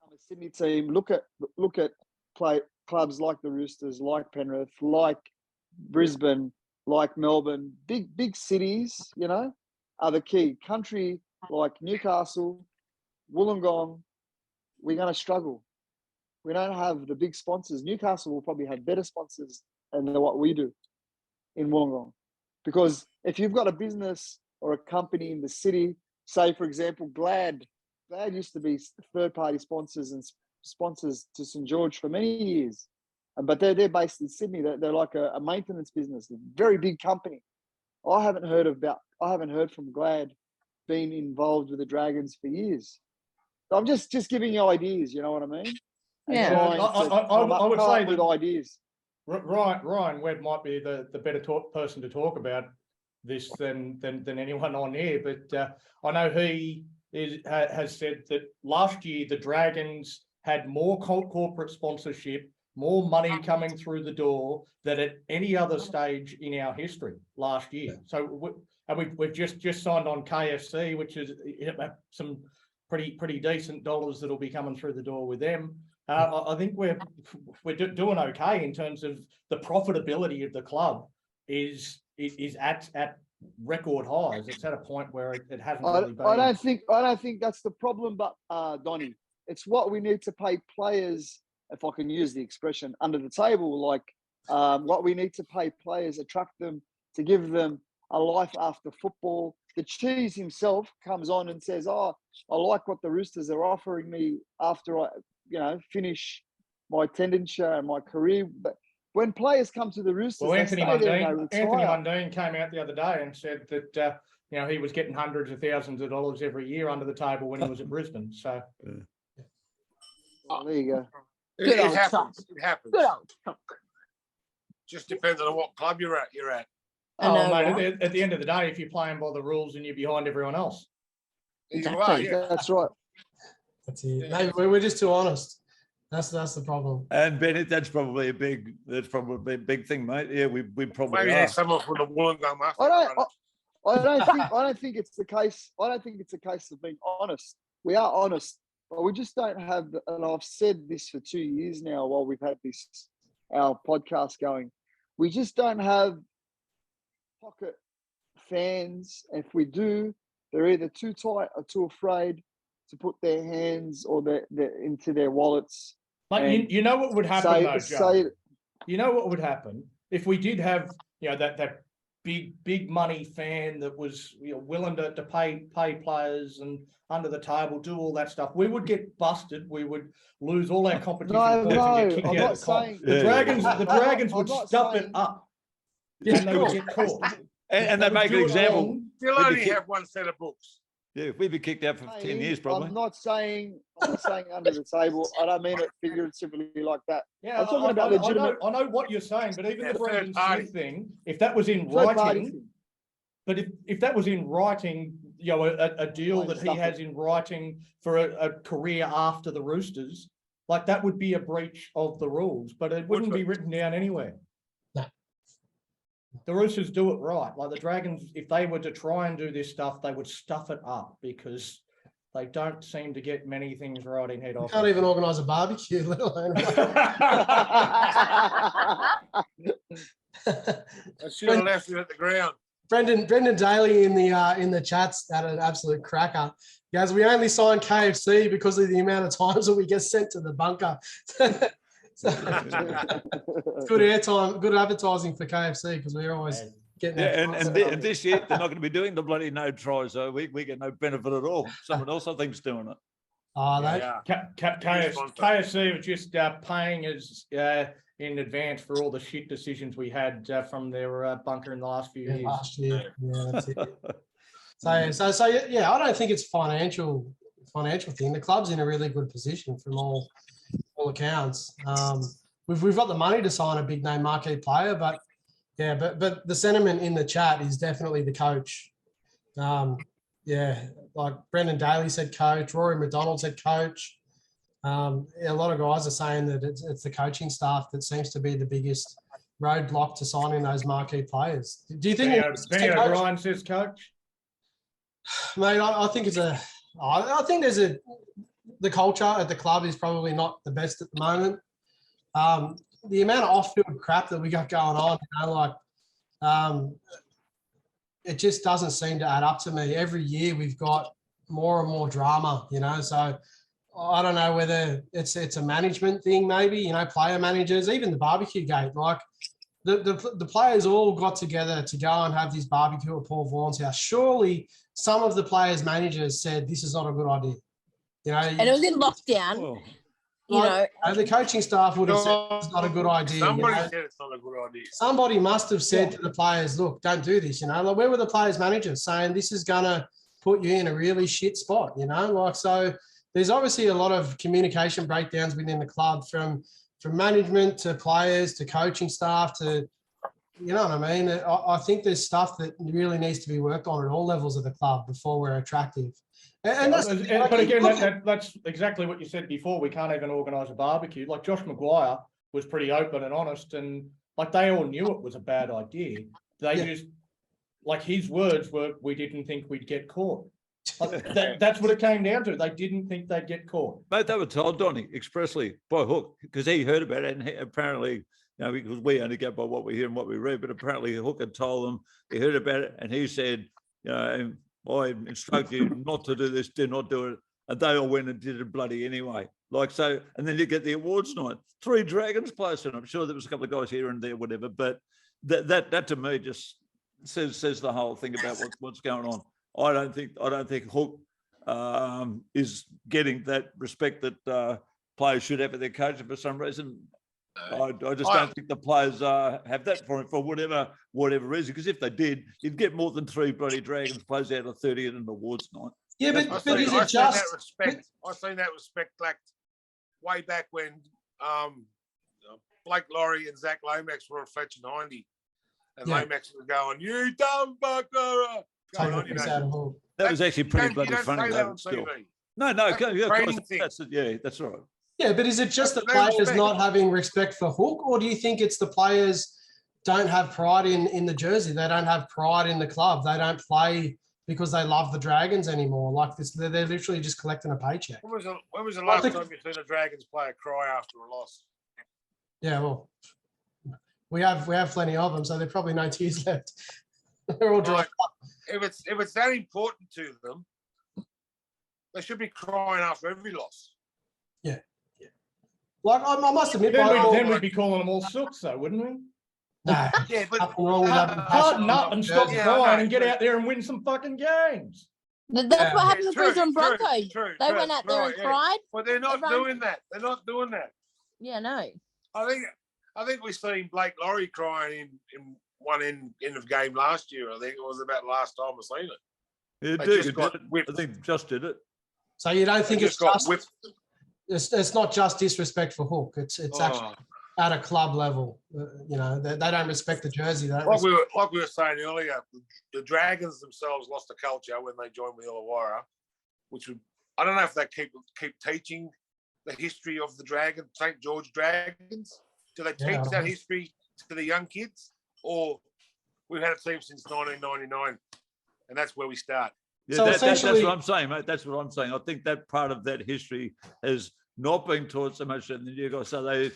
A Sydney team, look at play clubs like the Roosters, like Penrith, like Brisbane, like Melbourne. Big cities, you know, are the key. Country like Newcastle, Wollongong, we're going to struggle. We don't have the big sponsors. Newcastle will probably have better sponsors than what we do in Wollongong, because if you've got a business or a company in the city, say for example, Glad used to be third-party sponsors and sponsors to St George for many years, but they're based in Sydney. They're like a maintenance business, a very big company. I haven't heard from Glad being involved with the Dragons for years. So I'm just giving you ideas. You know what I mean? Yeah, I would say with ideas. Ryan Webb might be the better person to talk about this than anyone on here, but I know he has said that last year the Dragons had more corporate sponsorship, more money coming through the door than at any other stage in our history last year. So we've just signed on KFC, which is some pretty decent dollars that'll be coming through the door with them. I think we're doing okay in terms of the profitability of the club is at record highs. It's at a point where it hasn't really been. I don't think that's the problem, but Donny, it's what we need to pay players, if I can use the expression, under the table. Like what we need to pay players, attract them, to give them a life after football. The Cheese himself comes on and says, "Oh, I like what the Roosters are offering me after I, finish my tenure and my career." But when players come to the Roosters, Anthony Mundine came out the other day and said that he was getting hundreds of thousands of dollars every year under the table when he was at Brisbane. So there you go. It happens. It happens. Good old talk. Just depends on what club you're at. Mate, at the end of the day, if you're playing by the rules and you're behind everyone else, exactly. That's right. That's it. Maybe we're just too honest. That's the problem. And Bennett, that's probably a big thing, mate. Yeah, we probably maybe are. someone from the Wollongong must. I don't think it's the case. I don't think it's a case of being honest. We are honest, but we just don't have. And I've said this for 2 years now while we've had our podcast going. We just don't have pocket fans. If we do, they're either too tight or too afraid to put their hands or their into their wallets. But you know what would happen though, Joe? You know what would happen if we did have that big money fan that was willing to pay players and under the table do all that stuff. We would get busted. We would lose all our competition points and get kicked out of the comp. The Dragons would stuff it up. And they would get caught. And they make an example. You'll only have one set of books. Yeah, we'd be kicked out for 10 years probably. I'm not saying under the table. I don't mean it figuratively like that. Yeah, I'm talking about legitimate. I know what you're saying, but even the Brendan Smith thing, if that was in writing, but if that was in writing, a deal that he has in writing for a career after the Roosters, like that would be a breach of the rules, but it wouldn't be written down anywhere. The Roosters do it right. Like the Dragons, if they were to try and do this stuff, they would stuff it up because they don't seem to get many things right in head office. Can't even organise a barbecue, let alone. I should have left it at the ground. Brendan Daly in the chats had an absolute cracker. Guys, we only signed KFC because of the amount of times that we get sent to the bunker. So, good airtime, good advertising for KFC because we're always getting and this year they're not going to be doing the bloody no tries, so we get no benefit at all. Someone else I think's doing it. KFC was just paying us in advance for all the shit decisions we had from their bunker in the last few years. Last year, that's it. So yeah, I don't think it's financial thing. The club's in a really good position from all accounts. We've got the money to sign a big name marquee player, but the sentiment in the chat is definitely the coach. Like Brendan Daly said coach, Rory McDonald said coach. A lot of guys are saying that it's the coaching staff that seems to be the biggest roadblock to signing those marquee players. Do you think Benny O'Brien says coach? Mate, I think the culture at the club is probably not the best at the moment. The amount of off-field crap that we got going on, it just doesn't seem to add up to me. Every year we've got more and more drama, so I don't know whether it's a management thing, maybe, player managers, even the barbecue gate. Like the players all got together to go and have this barbecue at Paul Vaughan's house. Surely some of the players' managers said this is not a good idea. And it was in lockdown. The coaching staff would have said it's not a good idea. Somebody said it's not a good idea. Somebody must have said to the players, look, don't do this, like where were the players' managers saying this is going to put you in a really shit spot, so there's obviously a lot of communication breakdowns within the club from management to players to coaching staff to, you know what I mean? I think there's stuff that really needs to be worked on at all levels of the club before we're attractive. But again, that's exactly what you said before. We can't even organise a barbecue. Like Josh Maguire was pretty open and honest, and like they all knew it was a bad idea. They just, like his words were, "We didn't think we'd get caught." That's what it came down to. They didn't think they'd get caught. Mate, they were told, Donny, expressly by Hook, because he heard about it, and apparently, because we only go by what we hear and what we read, but apparently Hook had told them, he heard about it, and he said, I instruct you not to do this, do not do it. And they all went and did it bloody anyway. Like so, and then you get the awards night, 3 Dragons players, and I'm sure there was a couple of guys here and there, whatever, but that to me just says the whole thing about what's going on. I don't think Hook is getting that respect that players should have for their coach, and for some reason. I just don't think the players have that for whatever reason. Because if they did, you'd get more than 3 bloody Dragons players out of 30 at an awards night. Yeah, but is it just respect? I've seen that respect lacked way back when Blake Laurie and Zach Lomax were fetching Hindy, and Lomax was going, "You dumb fucker!" That was actually pretty bloody funny. Still. No, that's right. Yeah, but is it just the players not having respect for Hook, or do you think it's the players don't have pride in the jersey? They don't have pride in the club. They don't play because they love the Dragons anymore. Like this, they're literally just collecting a paycheck. When was the last time you seen a Dragons player cry after a loss? Yeah, well, we have plenty of them, so there's probably no tears left. They're all dry. If it's that important to them, they should be crying after every loss. Yeah. Like I must admit, then we'd be calling them all sooks, though, wouldn't we? No, yeah, but nothing wrong with that. Harden up and stop crying and get out there and win some fucking games. That's what happened with Brisbane Broncos. They went out there and cried. But they're not doing that. They're not doing that. Yeah, no. I think we've seen Blake Laurie crying in one end of game last year. I think it was about the last time I've seen it. Yeah, I think just did it. So you don't think it's just whipped. It's not just disrespect for Hook. It's actually at a club level. They don't respect the jersey. Like we were saying earlier, the Dragons themselves lost the culture when they joined with Illawarra, which would, I don't know if they keep teaching the history of the St. George Dragons. Do they teach that history to the young kids, or we've had a team since 1999, and that's where we start. Yeah, so that's what I'm saying, mate. That's what I'm saying. I think that part of that history has not been taught so much in the new guys. So they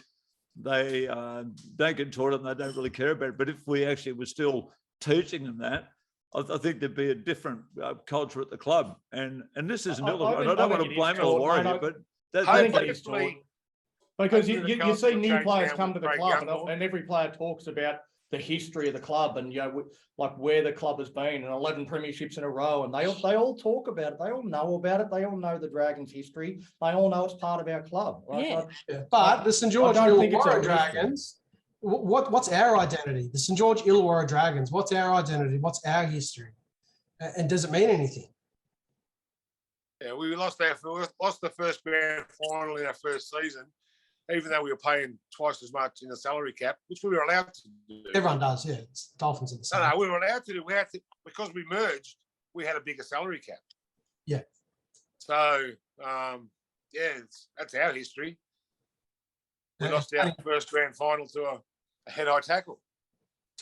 don't get taught it and they don't really care about it. But if we actually were still teaching them that, I think there'd be a different culture at the club. And this isn't. I don't want to blame Illawarra, but that's taught. Because you see new players come to the club, and every player talks about the history of the club and like where the club has been and 11 premierships in a row, and they all talk about it. They all know about it. They all know the Dragons' history. They all know it's part of our club. Right? Yeah. But the St. George Illawarra Dragons, what's our identity? The St. George Illawarra Dragons, what's our identity? What's our history? And does it mean anything? Yeah, we lost the first grand final in our first season, even though we were paying twice as much in the salary cap, which we were allowed to do. Everyone does, yeah. It's Dolphins in the same. No, we were allowed to do. We had to, because we merged, we had a bigger salary cap. Yeah. So, that's our history. We lost our first grand final to a head-high tackle.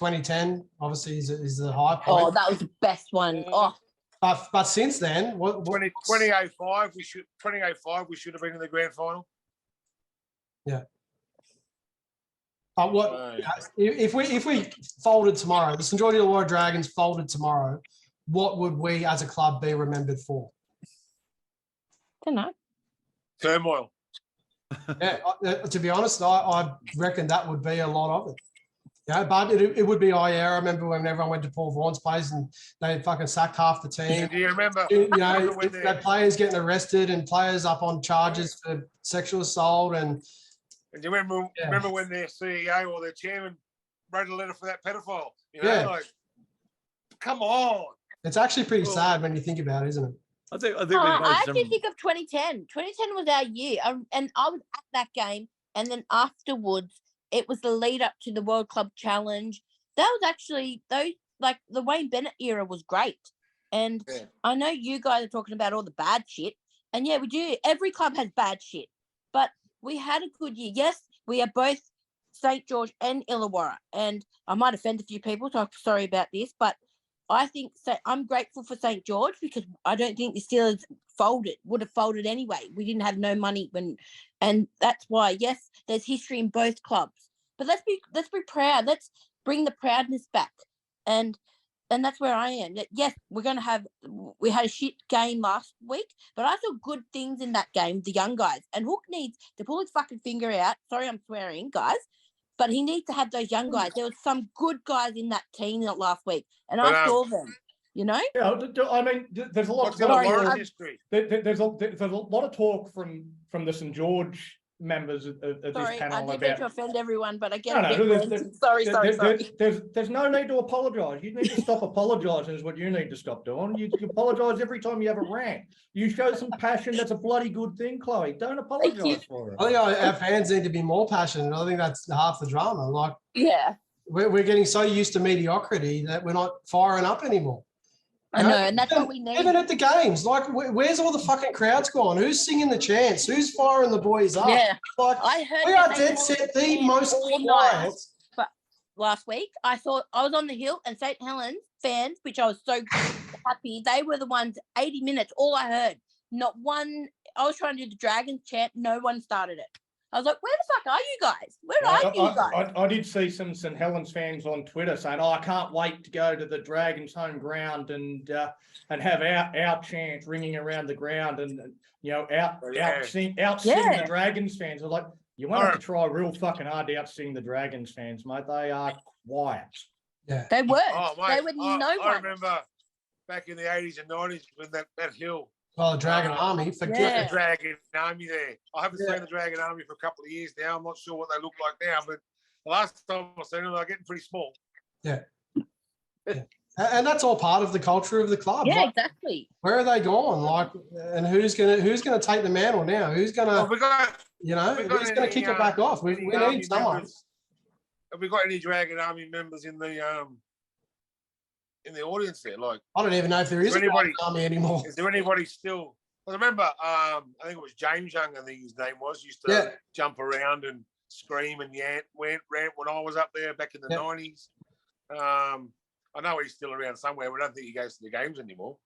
2010, obviously, is the high point. Oh, that was the best one. But since then, 2005, we should have been in the grand final. Yeah. But if we folded tomorrow, the St. George Illawarra Dragons folded tomorrow, what would we as a club be remembered for? I don't know. Turmoil. Yeah, to be honest, I reckon that would be a lot of it. Yeah, but it would be, I remember when everyone went to Paul Vaughan's place and they fucking sacked half the team. Do you remember? That players getting arrested and players up on charges for sexual assault and do you remember when their CEO or their chairman wrote a letter for that pedophile? Like, come on. It's actually pretty sad when you think about it, isn't it? I actually think of 2010. 2010 was our year, and I was at that game, and then afterwards, it was the lead up to the World Club Challenge. That was actually the Wayne Bennett era was great, And I know you guys are talking about all the bad shit. And yeah, we do. Every club has bad shit. But we had a good year. Yes, we are both St. George and Illawarra. And I might offend a few people, so I'm sorry about this. But I think I'm grateful for St. George because I don't think the Steelers would have folded anyway. We didn't have no money and that's why, yes, there's history in both clubs. But let's be proud. Let's bring the proudness back. And that's where I am. Yes, we had a shit game last week, but I saw good things in that game, the young guys. And Hook needs to pull his fucking finger out. Sorry, I'm swearing, guys. But he needs to have those young guys. There was some good guys in that team last week, and I saw them. You know? Yeah, I mean, there's a lot of history. There's a lot of talk from the St. George members of this panel. I didn't mean to offend everyone, but I get sorry. There's no need to apologise. You need to stop apologising is what you need to stop doing. You apologise every time you have a rant. You show some passion. That's a bloody good thing, Chloe. Don't apologise for it. I think our fans need to be more passionate. I think that's half the drama. Like, we're getting so used to mediocrity that we're not firing up anymore. I know, and that's what we need. Even at the games, like, where's all the fucking crowds gone? Who's singing the chants? Who's firing the boys up? Yeah, like, I heard we are dead set the most quiet. But last week, I was on the hill and St. Helens fans, which I was so happy. They were the ones. 80 minutes, all I heard. Not one. I was trying to do the Dragons chant. No one started it. I was like, where the fuck are you guys? Where are you guys? I did see some St. Helens fans on Twitter saying, I can't wait to go to the Dragons home ground and have our chant ringing around the ground and out-sing the Dragons fans. I was like, you won't have to try real fucking hard to out-sing the Dragons fans, mate. They are quiet. Yeah. They were. Oh, mate, they were I remember back in the 80s and 90s when that hill. Oh, the Dragon Army. Forget the Dragon Army there. I haven't seen the Dragon Army for a couple of years now. I'm not sure what they look like now, but the last time I seen them, they're getting pretty small. Yeah. And that's all part of the culture of the club. Yeah, like, exactly. Where are they going? Like, and who's gonna take the mantle now? Who's gonna who's gonna kick it back off? We need someone. Have we got any Dragon Army members in the audience there? Like, I don't even know if there is anybody army anymore. Is there anybody still? I remember, I think it was James Young, I think his name was, used to jump around and scream and rant when I was up there back in the 90s. I know he's still around somewhere, but I don't think he goes to the games anymore.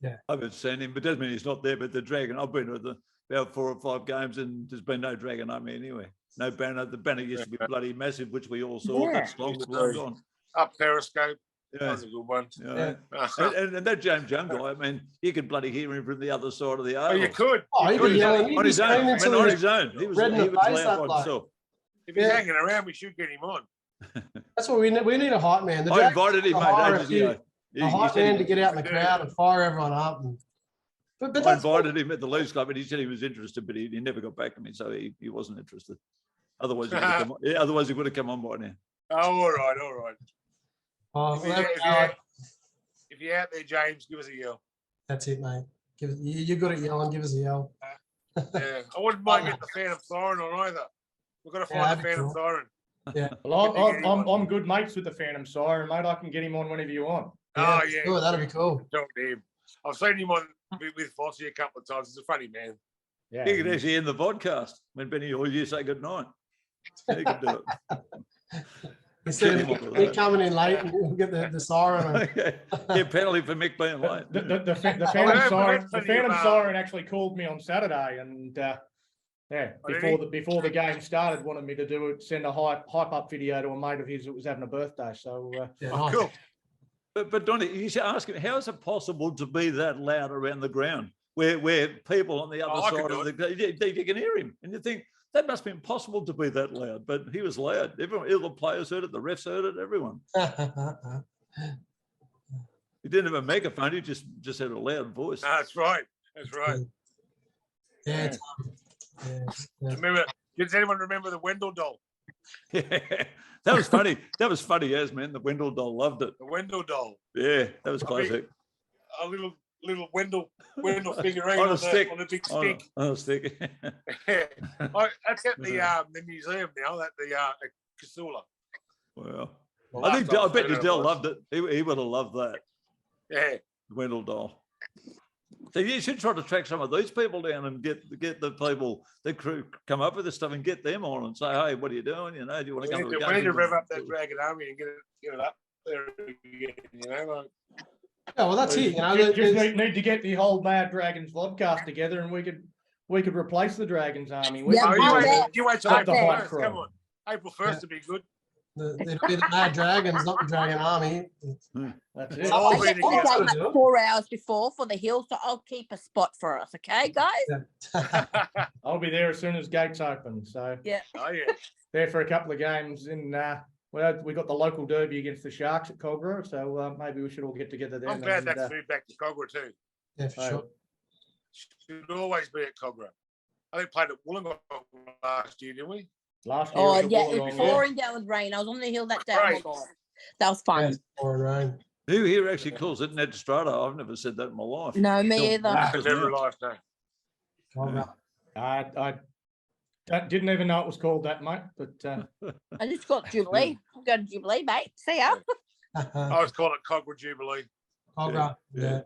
Yeah, I haven't seen him, but doesn't mean he's not there. But the Dragon, I've been to about 4 or 5 games, and there's been no Dragon Army anywhere. No banner. The banner used to be bloody massive, which we all saw. That's long gone. Up Periscope. Yeah. That was a good one. Yeah. And that James Young guy, I mean, you could bloody hear him from the other side of the aisle. Oh, you could. He could yell on his own. On his own. He was loud by himself. If he's hanging around, we should get him on. That's what we need. We need a hype man. I invited him, mate. A hype man to get out in the crowd and fire everyone up. But I invited him at the Leafs Club, and he said he was interested, but he never got back to me, so he wasn't interested. Otherwise, he would have come on by now. Oh, all right. Oh, if you're out there, James, give us a yell. That's it, mate. You're good at yelling. Give us a yell. I wouldn't mind getting the Phantom Siren on either. We've got to find the Phantom Siren. Yeah. Well, I'm good mates with the Phantom Siren, mate. I can get him on whenever you want. Oh, yeah. Sure, that'd be cool. Talk to him. I've seen him on with Fossey a couple of times. He's a funny man. Yeah. He could actually end the podcast when Benny or you say good night. He could do it. Instead of Mick coming in late and we'll get the siren. Yeah, penalty for Mick being late. The Phantom Siren actually called me on Saturday and before the game started, wanted me to send a hype up video to a mate of his that was having a birthday. So cool. But Donnie, you should ask him, how is it possible to be that loud around the ground where people on the other side of you can hear him, and you think that must be impossible to be that loud, but he was loud. All the players heard it, the refs heard it, everyone. He didn't have a megaphone; he just had a loud voice. That's right. Yeah. Remember? Does anyone remember the Wendell doll? Yeah, that was funny. That was funny as man. The Wendell doll loved it. The Wendell doll. Yeah, that was classic. A little Wendell figurine on a big stick. On a stick. That's at the museum now. At the Casula. Well, I bet you Dell loved it. He would have loved that. Yeah. Wendell Dole. So you should try to track some of these people down and get the people, the crew, come up with this stuff and get them on and say, hey, what are you doing? You know, do you want to come to the game? We need to rev up that Dragon Army and get it up there again, you know. Like. Yeah, well, that's it. You know, just need to get the whole Mad Dragons podcast together, and we could replace the Dragons Army. You wait till April 1st. Come on, April 1st to be good. It'll be the Mad Dragons, not the Dragon Army. That's it. I'll get all day 4 hours before for the hill, so I'll keep a spot for us, okay, guys? Yeah. I'll be there as soon as gates open. So yeah. Oh yeah. There for a couple of games in. Well, we got the local derby against the Sharks at Cogra, so maybe we should all get together there. I'm glad that's moved back to Cogra too. Yeah, for sure. Should always be at Cogra. I think we played at Wollongong last year, didn't we? Last year. Oh yeah, it was pouring down with rain. I was on the hill that day. Oh my God. That was fun. Pouring rain. Who here actually calls it Ned Strata? I've never said that in my life. No, me either. Every life, no. I didn't even know it was called that, mate. But I just got Jubilee. I'll go to Jubilee, mate. See ya. I was calling it Cogra Jubilee. Cogra, yeah.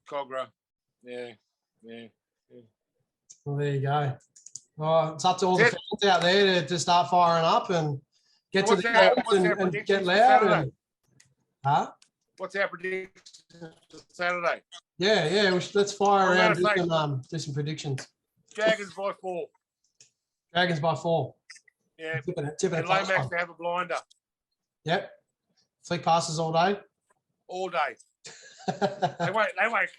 Cogra, yeah. Well, there you go. Well, it's up to all the fans out there to start firing up and get to the games and get loud. What's our prediction for Saturday? Yeah. Let's fire around and do some predictions. Dragons by 4. Dragons by 4. Yeah. Tipping and Lomax to have a blinder. Yep. Flick passes all day. All day. they won't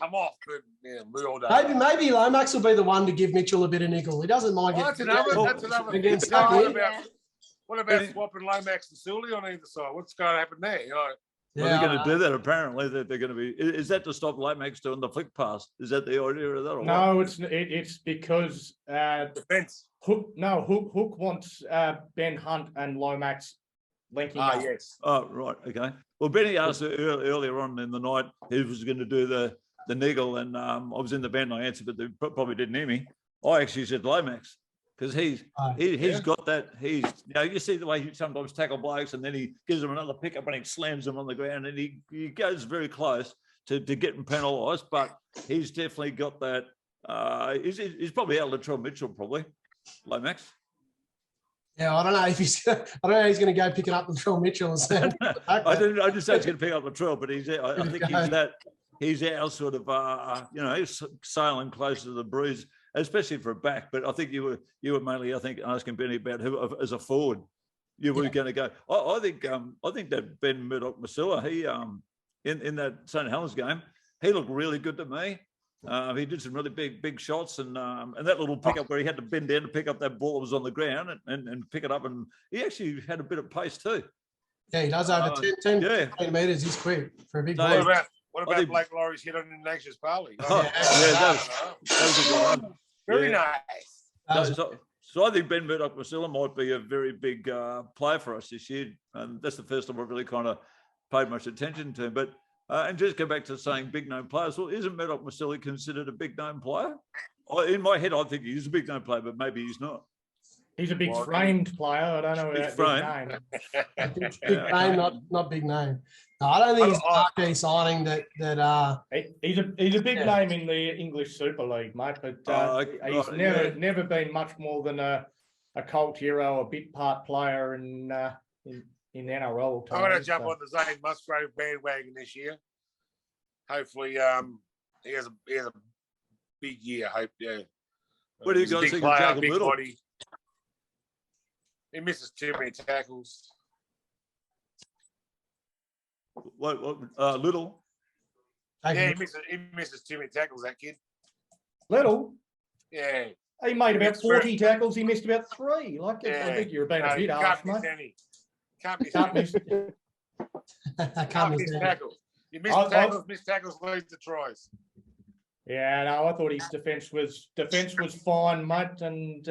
come off, but we all day. Maybe Lomax will be the one to give Mitchell a bit of nickel. He doesn't mind getting. That's another. What about swapping Lomax and Sully on either side? What's going to happen there? You know. Well, they're going to do that. Apparently, that they're going to be. Is that to stop Lomax doing the flick pass? Is that the idea of that? Or no, it's because defense. Hook wants Ben Hunt and Lomax linking up. Yes. Oh, right. Okay. Well, Benny asked earlier on in the night who was going to do the niggle, and I was in the band. I answered, but they probably didn't hear me. I actually said Lomax because he's got that. You see the way he sometimes tackle blokes, and then he gives them another pickup and he slams them on the ground, and he goes very close to getting penalised. But he's definitely got that. He's probably out of Latrell Mitchell, probably Lomax. Yeah, I don't know if he's going to go picking up Latrell Mitchell and say. I just say he's going to pick up Latrell, but I think he's our sort of he's sailing close to the breeze, especially for a back. But I think you were mainly asking Benny about who as a forward you were going to go. I think that Ben Murdoch-Masila, he in that St. Helens game, he looked really good to me. He did some really big shots, and that little pickup where he had to bend down to pick up that ball that was on the ground and pick it up, and he actually had a bit of pace too. Yeah, he does over 10 metres. He's quick for a big boy. What about Blake Laurie's hit on Ignatius Parley? That was a good one. Very nice. So I think Ben Murdoch-Masila might be a very big player for us this year, and that's the first time I've really kind of paid much attention to him. But and just go back to saying big name players. Well, isn't Murdoch-Masila considered a big name player? In my head, I think he's a big name player, but maybe he's not. He's a big framed player. I don't know about big name. Big name, not big name. No, I don't think he's a marquee signing that. He's a big name in the English Super League, mate. But he's never been much more than a cult hero, a bit part player in NRL. I'm going to jump on the Zane Musgrave bandwagon this year. Hopefully, he has a big year. I hope. Yeah. What do you guys think of Jacob Little? Body. He misses too many tackles. What Little? Yeah, he misses too many tackles, that kid. Little? Yeah. He made about 40 tackles. He missed about 3. I think you're being a bit harsh, mate. Can't miss tackles. You miss tackles, leads to tries. Yeah, no, I thought his defence was fine, mate, and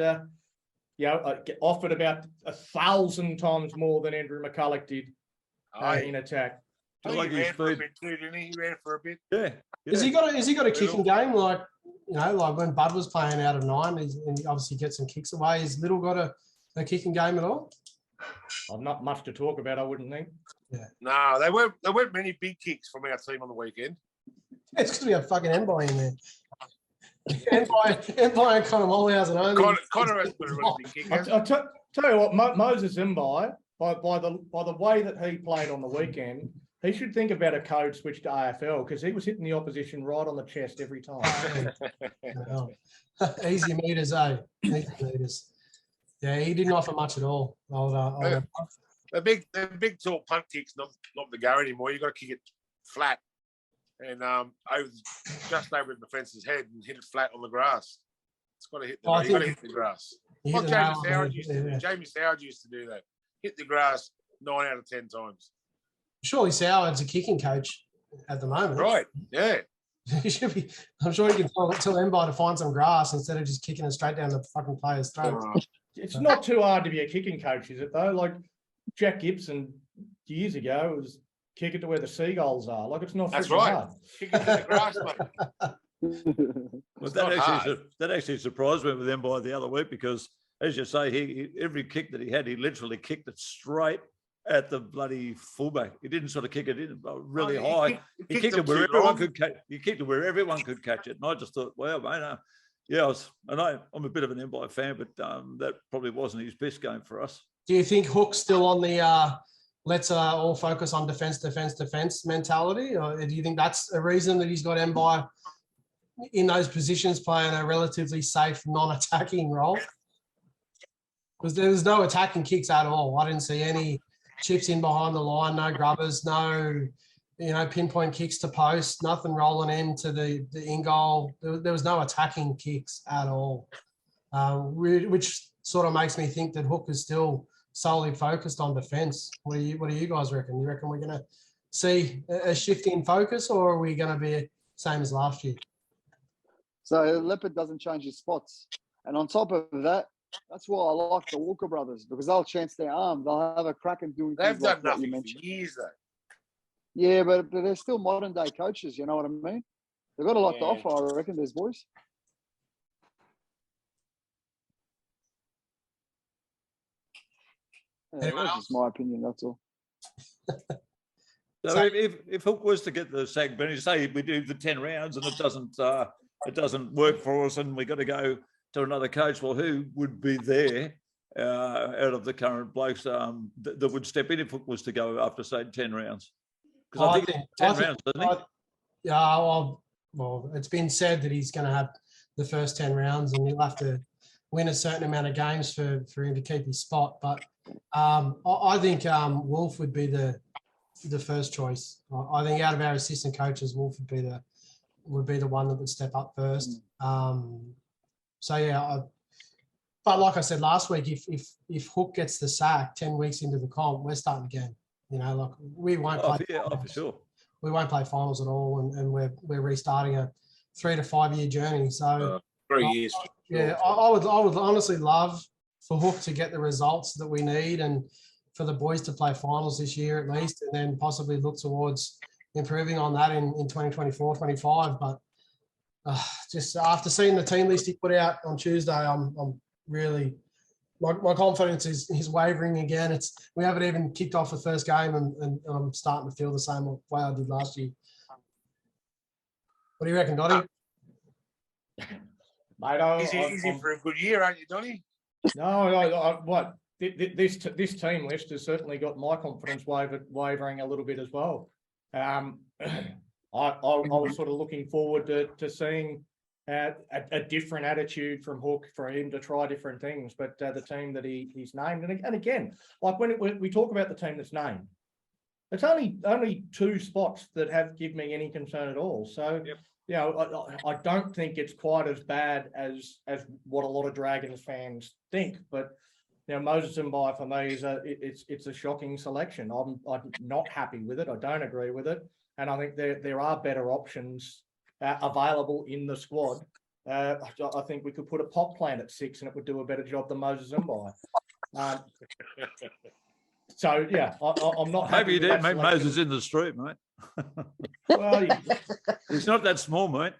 offered about 1,000 times more than Andrew McCulloch did in attack. He ran for a bit too, didn't he? He ran for a bit. Yeah. Has he got a kicking game like when Bud was playing out of 9? And he obviously gets some kicks away. Has Little got a kicking game at all? Not much to talk about, I wouldn't think. Yeah. No, there weren't many big kicks from our team on the weekend. It's because we have fucking Mbai in there. Mbai and Connor Mollyhouse and only. Connor has been a really big kicker. I'll tell you what, Moses Mbai, by the way that he played on the weekend, he should think about a code switch to AFL because he was hitting the opposition right on the chest every time. Easy meters, eh? Easy meters. Yeah, he didn't offer much at all. The big tall punt kick's not the go anymore. You've got to kick it flat and just over the defence's head and hit it flat on the grass. It's got to hit the grass. Like Jamie Soward used to do. Jamie Soward used to do that. Hit the grass 9 out of 10 times. Surely Soward's a kicking coach at the moment. Right, yeah. He should be. I'm sure he can tell Mbai to find some grass instead of just kicking it straight down the fucking player's throat. It's not too hard to be a kicking coach, is it though? Like Jack Gibson years ago was kick it to where the seagulls are. Like it's not. That's right. Hard. Kick it to the grass, mate. Well, that actually surprised me with Mbai the other week because, as you say, he every kick that he had, he literally kicked it straight at the bloody fullback. He didn't sort of kick it in really high. He kicked it where everyone could catch. He kicked it where everyone could catch it, and I just thought, wow, mate. I'm a bit of an Mbai fan, but that probably wasn't his best game for us. Do you think Hook's still on the let's all focus on defense mentality, or do you think that's a reason that he's got Mbai in those positions playing a relatively safe, non-attacking role? Because there was no attacking kicks at all. I didn't see any chips in behind the line, no grubbers, no, pinpoint kicks to post, nothing rolling into the in goal. There was no attacking kicks at all, which sort of makes me think that Hook is still solely focused on defence. What do you guys reckon? You reckon we're going to see a shift in focus, or are we going to be same as last year? So Leopard doesn't change his spots, and on top of that, that's why I like the Walker brothers because they'll chance their arm. They'll have a crack and doing things things like done what you nothing mentioned. for years, though. Yeah, but they're still modern day coaches. You know what I mean? They've got a lot to offer. I reckon. These boys. Yeah, that's just my opinion. That's all. So if Hook was to get the sack, Benny, say we do the 10 rounds and it doesn't work for us, and we got to go to another coach. Well, who would be there out of the current blokes that would step in if Hook was to go after say 10 rounds? Because I think 10 rounds, doesn't he? Yeah, well, it's been said that he's going to have the first 10 rounds, and he'll have to win a certain amount of games for him to keep his spot. But I think Wolf would be the first choice. I think out of our assistant coaches, Wolf would be the one that would step up first. So yeah, but like I said last week, if Hook gets the sack 10 weeks into the comp, we're starting again. Like we won't play. For sure. We won't play finals at all, and we're restarting a 3 to 5 year journey. So 3 years. Yeah, I would honestly love for Hook to get the results that we need, and for the boys to play finals this year at least, and then possibly look towards improving on that in 2024, 25. But just after seeing the team list he put out on Tuesday, I'm really my confidence is wavering again. We haven't even kicked off the first game, and I'm starting to feel the same way I did last year. What do you reckon, Donny? Mate, he's in for a good year, aren't you, Donny? No, what? This team list has certainly got my confidence wavering a little bit as well. I was sort of looking forward to seeing a different attitude from Hook for him to try different things. But the team that he's named, and again, like when we talk about the team that's named, it's only 2 spots that give me any concern at all. So. Yep. I don't think it's quite as bad as what a lot of Dragons fans think, but Moses Mbai for me it's a shocking selection. I'm not happy with it. I don't agree with it, and I think there are better options available in the squad. I think we could put a pot plant at 6 and it would do a better job than Moses Mbai. So yeah, I'm not happy. Maybe you did make Moses in the street, mate. Well, he's not that small, mate.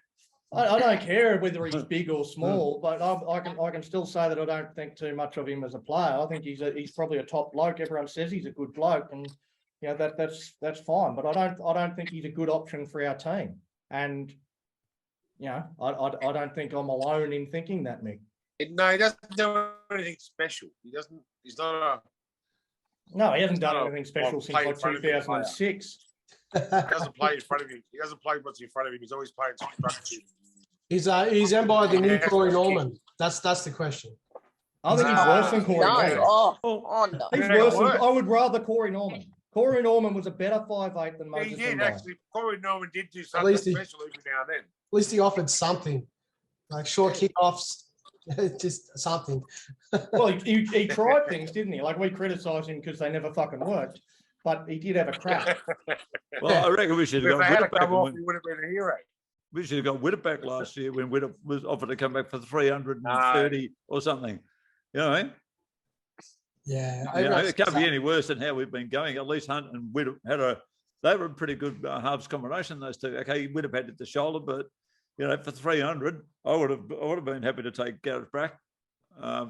I don't care whether he's big or small, but I can still say that I don't think too much of him as a player. I think he's probably a top bloke. Everyone says he's a good bloke, and that's fine. But I don't think he's a good option for our team. And, you know, I don't think I'm alone in thinking that, Mick. No, he doesn't do anything special. He's not a... No, he hasn't done anything special since like 2006. He doesn't play in front of him. He doesn't play what's in front of him. He's always playing structured. He's in by the new Corey Norman. That's the question. I think he's worse than Corey Norman. No. He's worse than, I would rather Corey Norman. Corey Norman was a better 5'8" than Moses. He did, actually. Corey Norman did do something special every now and then. At least he offered something, like short kickoffs, just something. Well, he tried things, didn't he? Like, we criticised him because they never fucking worked, but he did have a crack. Well, I reckon we should have gone Witter back. He would have been a hero. We should have got Witter back last year when Witter was offered to come back for 330 or something. You know what I mean? Yeah, it can't be any worse than how we've been going. At least Hunt and Witter they were a pretty good halves combination, those two. Okay, he would have had it the shoulder, but you know, for 300, I would have been happy to take Gareth back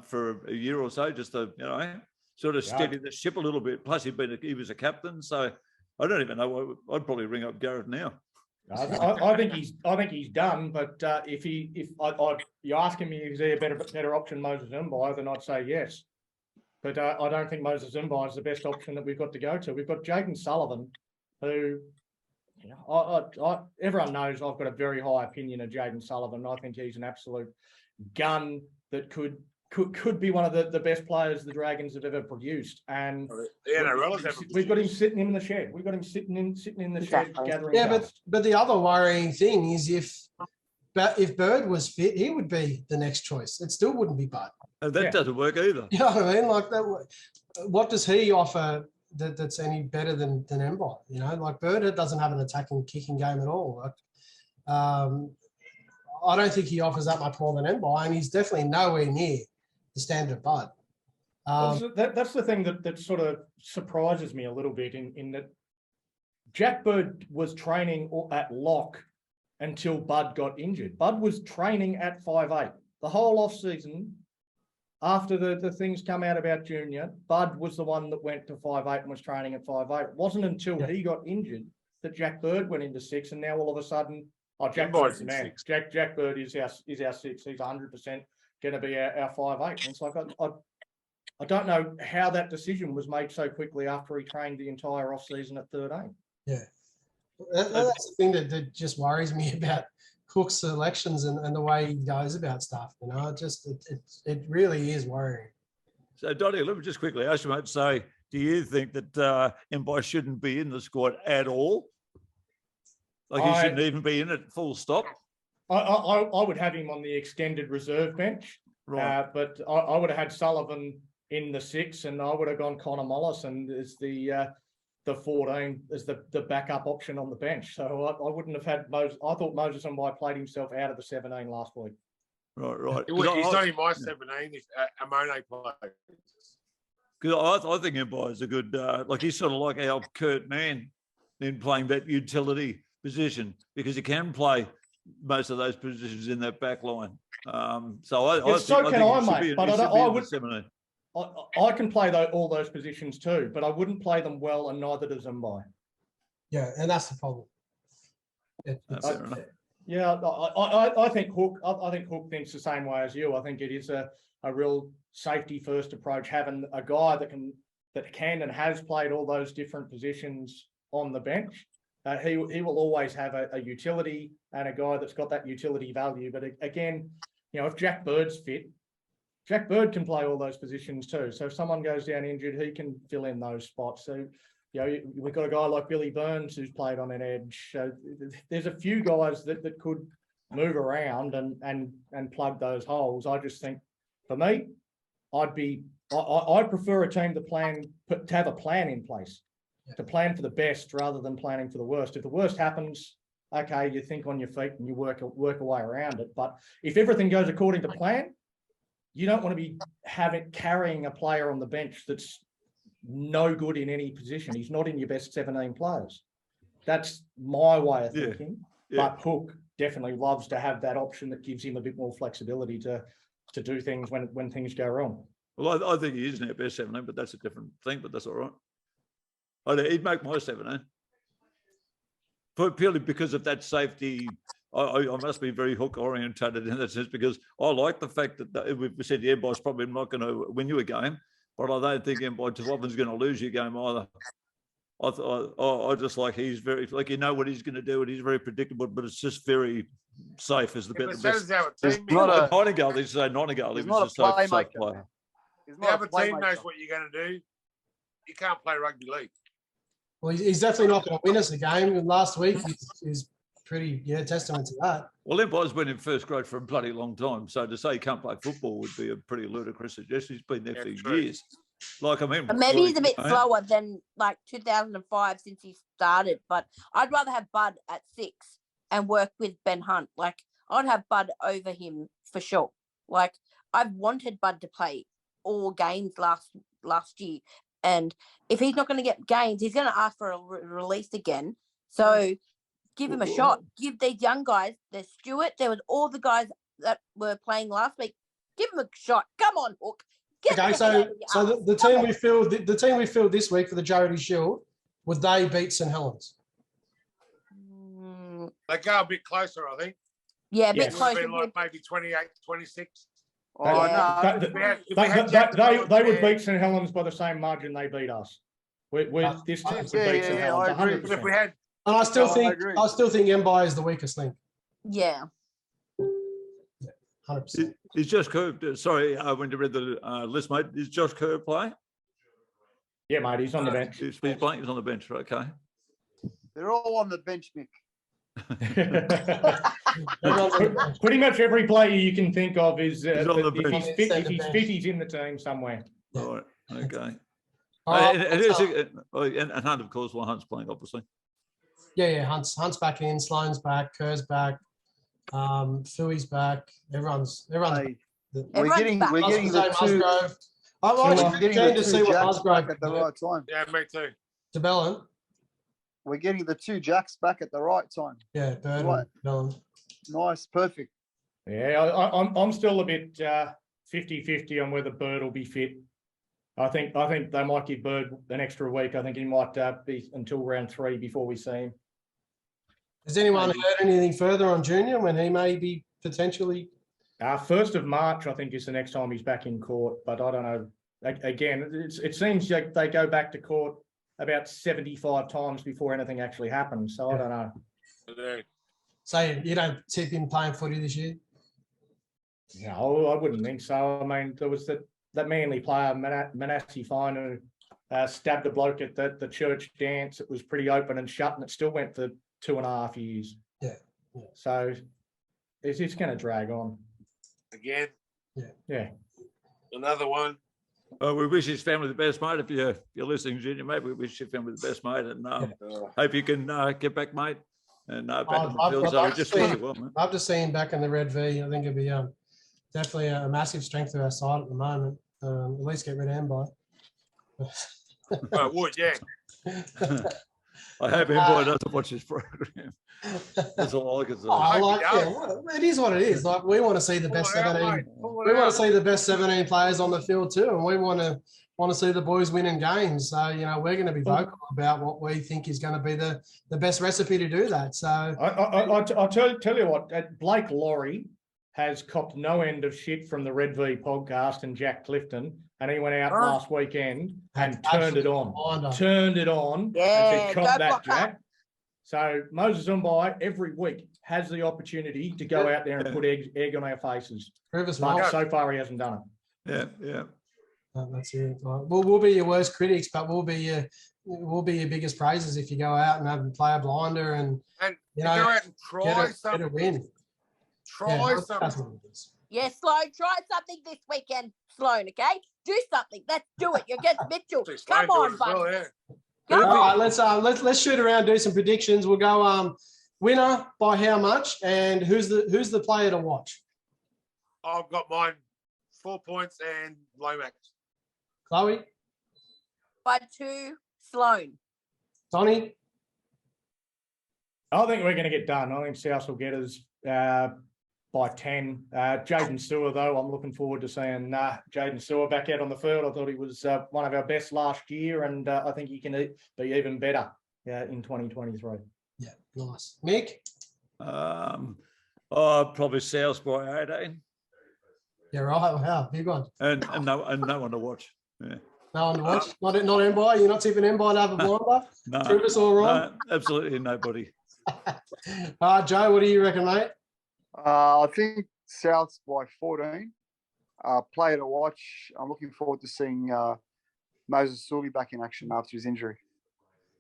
for a year or so, just to, you know, sort of steady the ship a little bit. Plus, he was a captain, so I don't even know. I'd probably ring up Gareth now. I think he's done. But if you asking me, is there a better option, Moses Mbai, then I'd say yes. But I don't think Moses Mbai is the best option that we've got to go to. We've got Jaden Sullivan, who, you know, everyone knows I've got a very high opinion of Jaden Sullivan. I think he's an absolute gun that could be one of the best players the Dragons have ever produced. And we've got him sitting in the shed. We've got him sitting in the shed gathering dust. But the other worrying thing is if Bird was fit, he would be the next choice. It still wouldn't be Bud. That doesn't work either. You know what I mean? Like that. What does he offer that's any better than Mbai? You know, like Bird doesn't have an attacking, kicking game at all. Like, I don't think he offers that much more than Mbai, and he's definitely nowhere near the standard of Bud. That's the thing that sort of surprises me a little bit in that Jack Bird was training at lock until Bud got injured. Bud was training at 5'8". The whole off season, after the things come out about Junior, Bud was the one that went to 5'8" and was training at 5'8". It wasn't until he got injured that Jack Bird went into 6, and now all of a sudden, Jack Bird's the man. Jack Bird is our 6. He's 100% going to be our 5'8". And it's like I don't know how that decision was made so quickly after he trained the entire off season at 13. Yeah, that's the thing that just worries me about Cook's selections and the way he goes about stuff. You know, it really is worrying. So, Donnie, let me just quickly ask you, mate, say, do you think that Mbai shouldn't be in the squad at all? Like he shouldn't even be in it, full stop? I would have him on the extended reserve bench, right? But I would have had Sullivan in the 6, and I would have gone Connor Mollison as the 14 as the backup option on the bench. So I wouldn't have had Moses. I thought Moses Mbai played himself out of the 17 last week. Right. He's not in my 17 if Amone plays. Because I think Mbai is a good, like he's sort of like our Kurt Mann in playing that utility position, because he can play most of those positions in that back line. So I think but I would. 17. I can play all those positions too, but I wouldn't play them well, and neither does Mbai. Yeah, and that's the problem. I think Hook. I think Hook thinks the same way as you. I think it is a real safety first approach, having a guy that can and has played all those different positions on the bench. He will always have a utility and a guy that's got that utility value. But again, you know, if Jack Bird's fit, Jack Bird can play all those positions too. So if someone goes down injured, he can fill in those spots. So, you know, we've got a guy like Billy Burns who's played on an edge. So there's a few guys that could move around and plug those holes. I just think, for me, I'd prefer a team to have a plan in place, to plan for the best rather than planning for the worst. If the worst happens, okay, you think on your feet and you work a way around it. But if everything goes according to plan, you don't want to be carrying a player on the bench that's no good in any position. He's not in your best 17 players. That's my way of thinking. Yeah. But Hook definitely loves to have that option that gives him a bit more flexibility to do things when things go wrong. Well, I think he is in our best 17, but that's a different thing, but that's all right. He'd make my 17. purely because of that safety. I must be very hook orientated in that sense, because I like the fact that we said the Empire is probably not going to win you a game, but I don't think Empire too often is going to lose you a game either. I just like he's very, like, you know what he's going to do, and he's very predictable, but it's just very safe as the best. Nightingale, they say Nightingale, he was just a safe player. The other team knows what you're going to do. You can't play rugby league. Well, he's definitely not going to win us a game. Last week, he's pretty, testament to that. Well, Empire's been in first grade for a bloody long time, so to say he can't play football would be a pretty ludicrous suggestion. He's been there for years. Like, I mean, but maybe he's a bit slower than like 2005 since he started. But I'd rather have Bud at 6 and work with Ben Hunt. Like, I'd have Bud over him for sure. Like, I've wanted Bud to play all games last year, and if he's not going to get games, he's going to ask for a release again. So give him a shot. Give these young guys, there's Stewart, there was all the guys that were playing last week. Give him a shot. Come on, Hook. Okay, so the team we filled this week for the Charity Shield, would they beat St Helens? They go a bit closer, I think. Yeah, a bit closer. Like maybe 28, 26. They would beat St Helens by the same margin they beat us. This team would beat St Helens 100%. And I still think Empire is the weakest link. Yeah. 100%. Is Josh Kerr, sorry, when you read the list, mate, is Josh Kerr play? Yeah, mate, he's on the bench. He's playing, he's on the bench, okay. They're all on the bench, Mick. Pretty much every player you can think of is if he's fit, he's in the team somewhere. All right, okay. And Hunt, of course, while Hunt's playing, obviously. Yeah, Hunt's back in, Sloan's back, Kerr's back, Philly's back. Everyone's we're getting the two. I'm actually keen to see what Musgrove at the right time. Yeah, me too. To Bellin. We're getting the two Jacks back at the right time. Yeah, Bird and Bellin. Nice, perfect. Yeah, I'm still a bit 50-50 on whether Bird will be fit. I think they might give Bird an extra week. I think he might be until round 3 before we see him. Has anyone heard anything further on Junior when he may be potentially? 1st of March, I think, is the next time he's back in court. But I don't know. Again, it seems like they go back to court about 75 times before anything actually happens. So I don't know. So you don't tip him playing footy this year? No, I wouldn't think so. I mean, there was that Manly player, Manassi Fine, who stabbed a bloke at the church dance. It was pretty open and shut, and it still went for 2.5 years. Yeah. So it's going to drag on. Again? Yeah. Another one. We wish his family the best, mate. If you're listening, Junior, mate, we wish your family the best, mate, and hope you can get back, mate, and back on the field. So just wish you well, mate. I've just seen him back in the Red V. I think it'd be definitely a massive strength to our side at the moment. At least get rid of Empire. I would, yeah. I hope Empire doesn't watch this program. That's all I can say. It is what it is. Like, we want to see the best 17. We want to see the best 17 players on the field too, and we want to see the boys winning games. So we're going to be vocal about what we think is going to be the best recipe to do that. So I'll tell you what, Blake Laurie has copped no end of shit from the Red V podcast and Jack Clifton, and he went out last weekend and turned it on. And said, "Cop that, Jack." So Moses Umbai every week has the opportunity to go out there and put egg on our faces. But so far he hasn't done it. Yeah. That's it. We'll be your worst critics, but we'll be your biggest praises if you go out and have a player blinder and go out and try something. Get a win. Try something. Yeah, Sloan, try something this weekend, Sloan, okay? Do something. Let's do it. You're against Mitchell. Come on, buddy. All right, let's shoot around, do some predictions. We'll go winner by how much, and who's the player to watch? I've got mine 4 points and Lomax. Chloe? By 2, Sloan. Donnie? I think we're going to get done. I think South will get us by 10. Jaden Sewer, though, I'm looking forward to seeing Jaden Sewer back out on the field. I thought he was one of our best last year, and I think he can be even better in 2023. Yeah, nice. Mick? Probably South by 18. Yeah, right. Wow, big one. And no one to watch. Yeah. No one to watch. Not Mby. You're not tipping Mby to have a blinder. No, prove us all wrong. No, absolutely nobody. Joe, what do you reckon, mate? I think South's by 14. Player to watch. I'm looking forward to seeing Moses Sully back in action after his injury.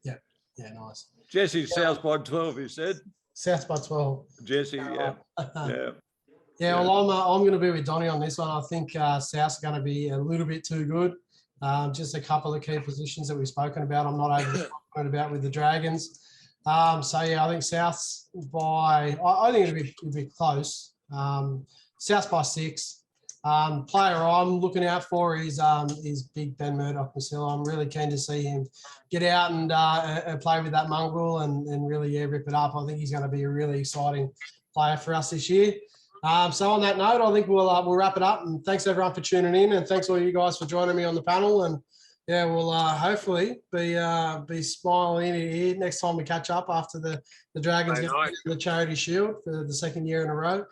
Yeah, nice. Jesse, South by 12, you said? South by 12. Jesse, yeah. Yeah, well, I'm going to be with Donnie on this one. I think South's going to be a little bit too good. Just a couple of key positions that we've spoken about. I'm not over confident about with the Dragons. So yeah, I think South's by. I think it'll be close. South's by 6. Player I'm looking out for is big Ben Murdoch-Masila. I'm really keen to see him get out and play with that mongrel and really rip it up. I think he's going to be a really exciting player for us this year. So on that note, I think we'll wrap it up. And thanks everyone for tuning in, and thanks all you guys for joining me on the panel. And yeah, we'll hopefully be smiling here next time we catch up after the Dragons get the Charity Shield for the second year in a row.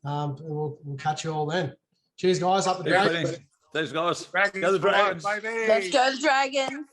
And we'll catch you all then. Cheers, guys. Up the Dragons. Thanks, guys. Dragons, Go the Dragons. Let's go the Dragons.